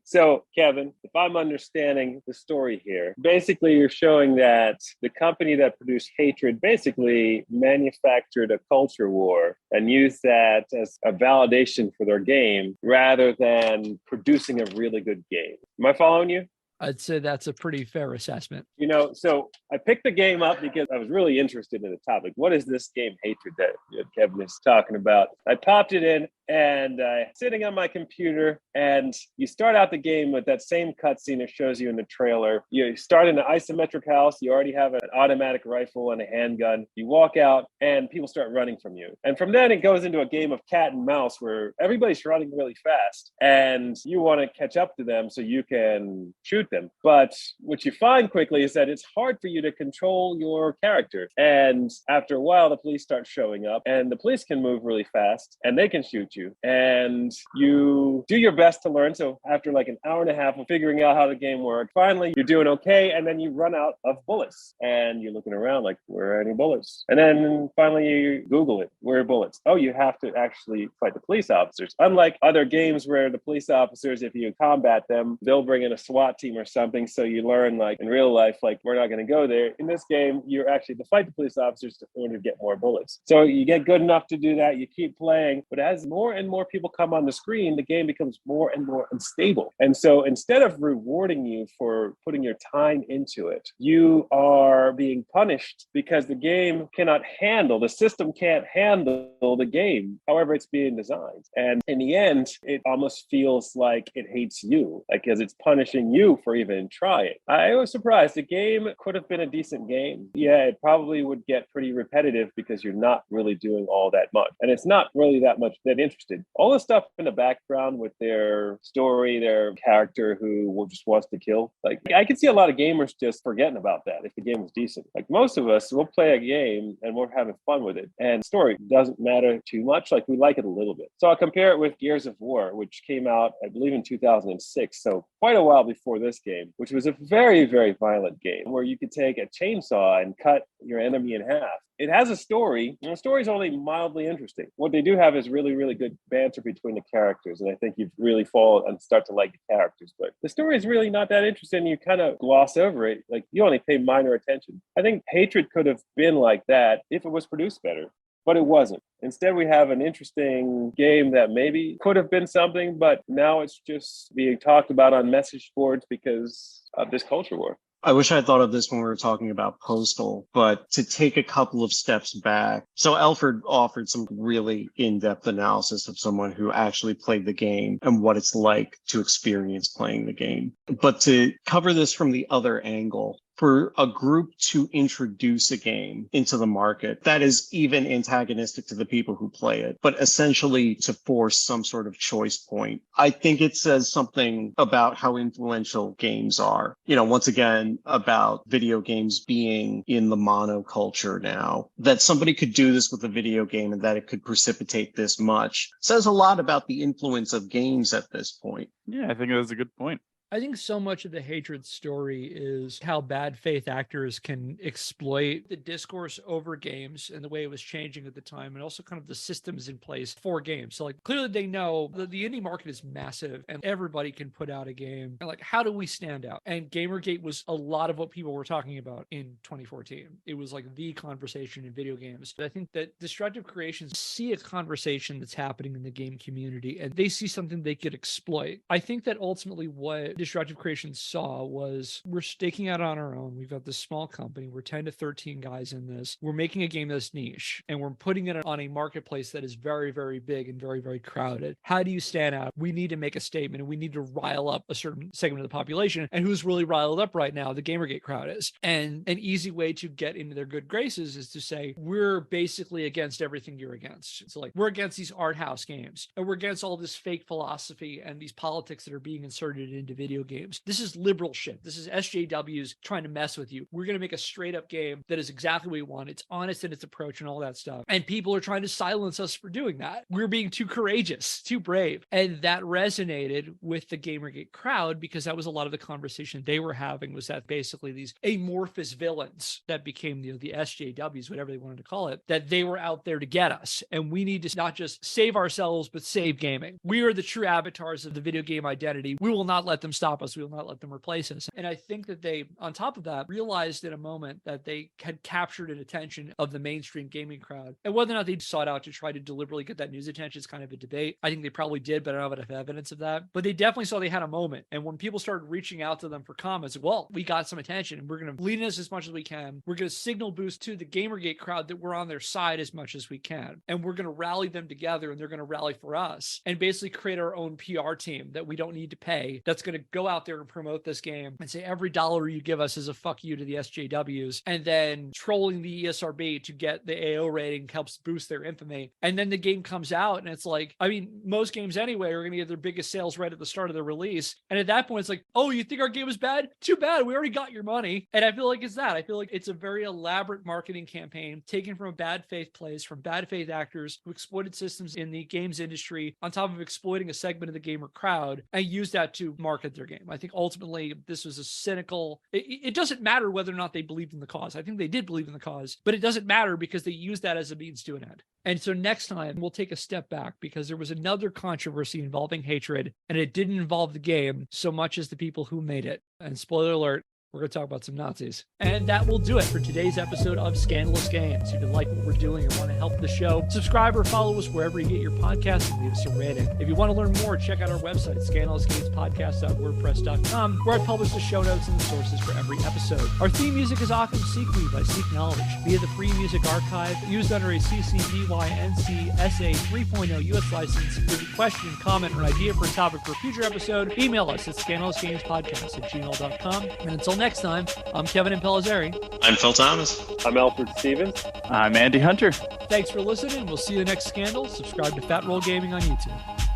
[SPEAKER 4] So, Kevin, if I'm understanding the story here, basically you're showing that the company that produced Hatred basically manufactured a culture war and used that as a validation for their game rather than producing a really good game. Am I following you?
[SPEAKER 2] I'd say that's a pretty fair assessment.
[SPEAKER 4] So I picked the game up because I was really interested in the topic. What is this game, Hatred, that Kevin is talking about? I popped it in and sitting on my computer, and you start out the game with that same cutscene it shows you in the trailer. You start in an isometric house. You already have an automatic rifle and a handgun. You walk out and people start running from you. And from then it goes into a game of cat and mouse where everybody's running really fast and you want to catch up to them so you can shoot them. But what you find quickly is that it's hard for you to control your character. And after a while, the police start showing up, and the police can move really fast and they can shoot you. And you do your best to learn. So after like an hour and a half of figuring out how the game works, finally you're doing okay. And then you run out of bullets and you're looking around like, where are any bullets? And then finally you Google it. Where are bullets? Oh, you have to actually fight the police officers. Unlike other games where the police officers, if you combat them, they'll bring in a SWAT team or something. So you learn like in real life, like we're not going to go there. In this game, you're actually to fight the police officers in order to get more bullets. So you get good enough to do that. You keep playing, but as more and more people come on the screen, the game becomes more and more unstable. And so instead of rewarding you for putting your time into it, you are being punished because the game cannot handle, the system can't handle the game, however it's being designed. And in the end, it almost feels like it hates you, like because it's punishing you for even trying. I was surprised. The game could have been a decent game. Yeah, it probably would get pretty repetitive because you're not really doing all that much. And it's not really that much that interested. All the stuff in the background with their story, their character who just wants to kill. Like, I can see a lot of gamers just forgetting about that if the game was decent. Like most of us, we'll play a game and we're having fun with it. And story doesn't matter too much. Like we like it a little bit. So I'll compare it with Gears of War, which came out, I believe, in 2006. So quite a while before this game, which was a very, very violent game where you could take a chainsaw and cut your enemy in half. It has a story, and the story is only mildly interesting. What they do have is really, really good banter between the characters, and I think you really fall and start to like the characters. But the story is really not that interesting. You kind of gloss over it. Like, you only pay minor attention. I think Hatred could have been like that if it was produced better. But it wasn't. Instead, we have an interesting game that maybe could have been something, but now it's just being talked about on message boards because of this culture war.
[SPEAKER 1] I wish I had thought of this when we were talking about Postal, but to take a couple of steps back. So Elford offered some really in-depth analysis of someone who actually played the game and what it's like to experience playing the game. But to cover this from the other angle, for a group to introduce a game into the market that is even antagonistic to the people who play it, but essentially to force some sort of choice point, I think it says something about how influential games are. Once again, about video games being in the monoculture now, that somebody could do this with a video game and that it could precipitate this much says a lot about the influence of games at this point.
[SPEAKER 3] Yeah, I think that's a good point.
[SPEAKER 2] I think so much of the Hatred story is how bad faith actors can exploit the discourse over games and the way it was changing at the time, and also kind of the systems in place for games. So like clearly they know that the indie market is massive and everybody can put out a game. And like, how do we stand out? And GamerGate was a lot of what people were talking about in 2014. It was like the conversation in video games. But I think that Destructive Creations see a conversation that's happening in the game community and they see something they could exploit. I think that ultimately what Destructive Creations saw was we're staking out on our own. We've got this small company. We're 10 to 13 guys in this. We're making a game that's niche and we're putting it on a marketplace that is very, very big and very, very crowded. How do you stand out? We need to make a statement and we need to rile up a certain segment of the population. And who's really riled up right now? The GamerGate crowd is. And an easy way to get into their good graces is to say, we're basically against everything you're against. So like, we're against these art house games and we're against all this fake philosophy and these politics that are being inserted into video games. This is liberal shit. This is SJWs trying to mess with you. We're going to make a straight up game that is exactly what we want. It's honest in its approach and all that stuff. And people are trying to silence us for doing that. We're being too courageous, too brave. And that resonated with the GamerGate crowd because that was a lot of the conversation they were having, was that basically these amorphous villains that became the SJWs, whatever they wanted to call it, that they were out there to get us. And we need to not just save ourselves, but save gaming. We are the true avatars of the video game identity. We will not let them stop us. We will not let them replace us. And I think that they, on top of that, realized in a moment that they had captured an attention of the mainstream gaming crowd. And whether or not they sought out to try to deliberately get that news attention is kind of a debate. I think they probably did, but I don't have enough evidence of that. But they definitely saw they had a moment. And when people started reaching out to them for comments, well, we got some attention and we're going to lead in this as much as we can. We're going to signal boost to the GamerGate crowd that we're on their side as much as we can. And we're going to rally them together and they're going to rally for us and basically create our own PR team that we don't need to pay. That's going to go out there and promote this game and say every dollar you give us is a fuck you to the SJWs, and then trolling the ESRB to get the AO rating helps boost their infamy. And then the game comes out and it's like, I mean, most games anyway are going to get their biggest sales right at the start of the release. And at that point, it's like, oh, you think our game is bad? Too bad. We already got your money. And I feel like it's that. I feel like it's a very elaborate marketing campaign taken from a bad faith place, from bad faith actors who exploited systems in the games industry on top of exploiting a segment of the gamer crowd and use that to market their game. I think ultimately this was a cynical, it doesn't matter whether or not they believed in the cause. I think they did believe in the cause, but it doesn't matter because they used that as a means to an end. And so next time we'll take a step back because there was another controversy involving hatred and it didn't involve the game so much as the people who made it. And spoiler alert, we're going to talk about some Nazis. And that will do it for today's episode of Scandalous Games. If you like what we're doing and want to help the show, subscribe or follow us wherever you get your podcasts and leave us a rating. If you want to learn more, check out our website, scandalousgamespodcast.wordpress.com, where I publish the show notes and the sources for every episode. Our theme music is Occam Sequel by Seek Knowledge via the Free Music Archive, used under a CC BY NC SA 3.0 US license. If you have a question, comment, or idea for a topic for a future episode, email us at scandalousgamespodcast@gmail.com. And until next time, I'm Kevin Impellizeri.
[SPEAKER 1] I'm Phil Thomas.
[SPEAKER 4] I'm Elford Stephens.
[SPEAKER 3] I'm Andy Hunter.
[SPEAKER 2] Thanks for listening. We'll see you next Scandal. Subscribe to Fat Roll Gaming on YouTube.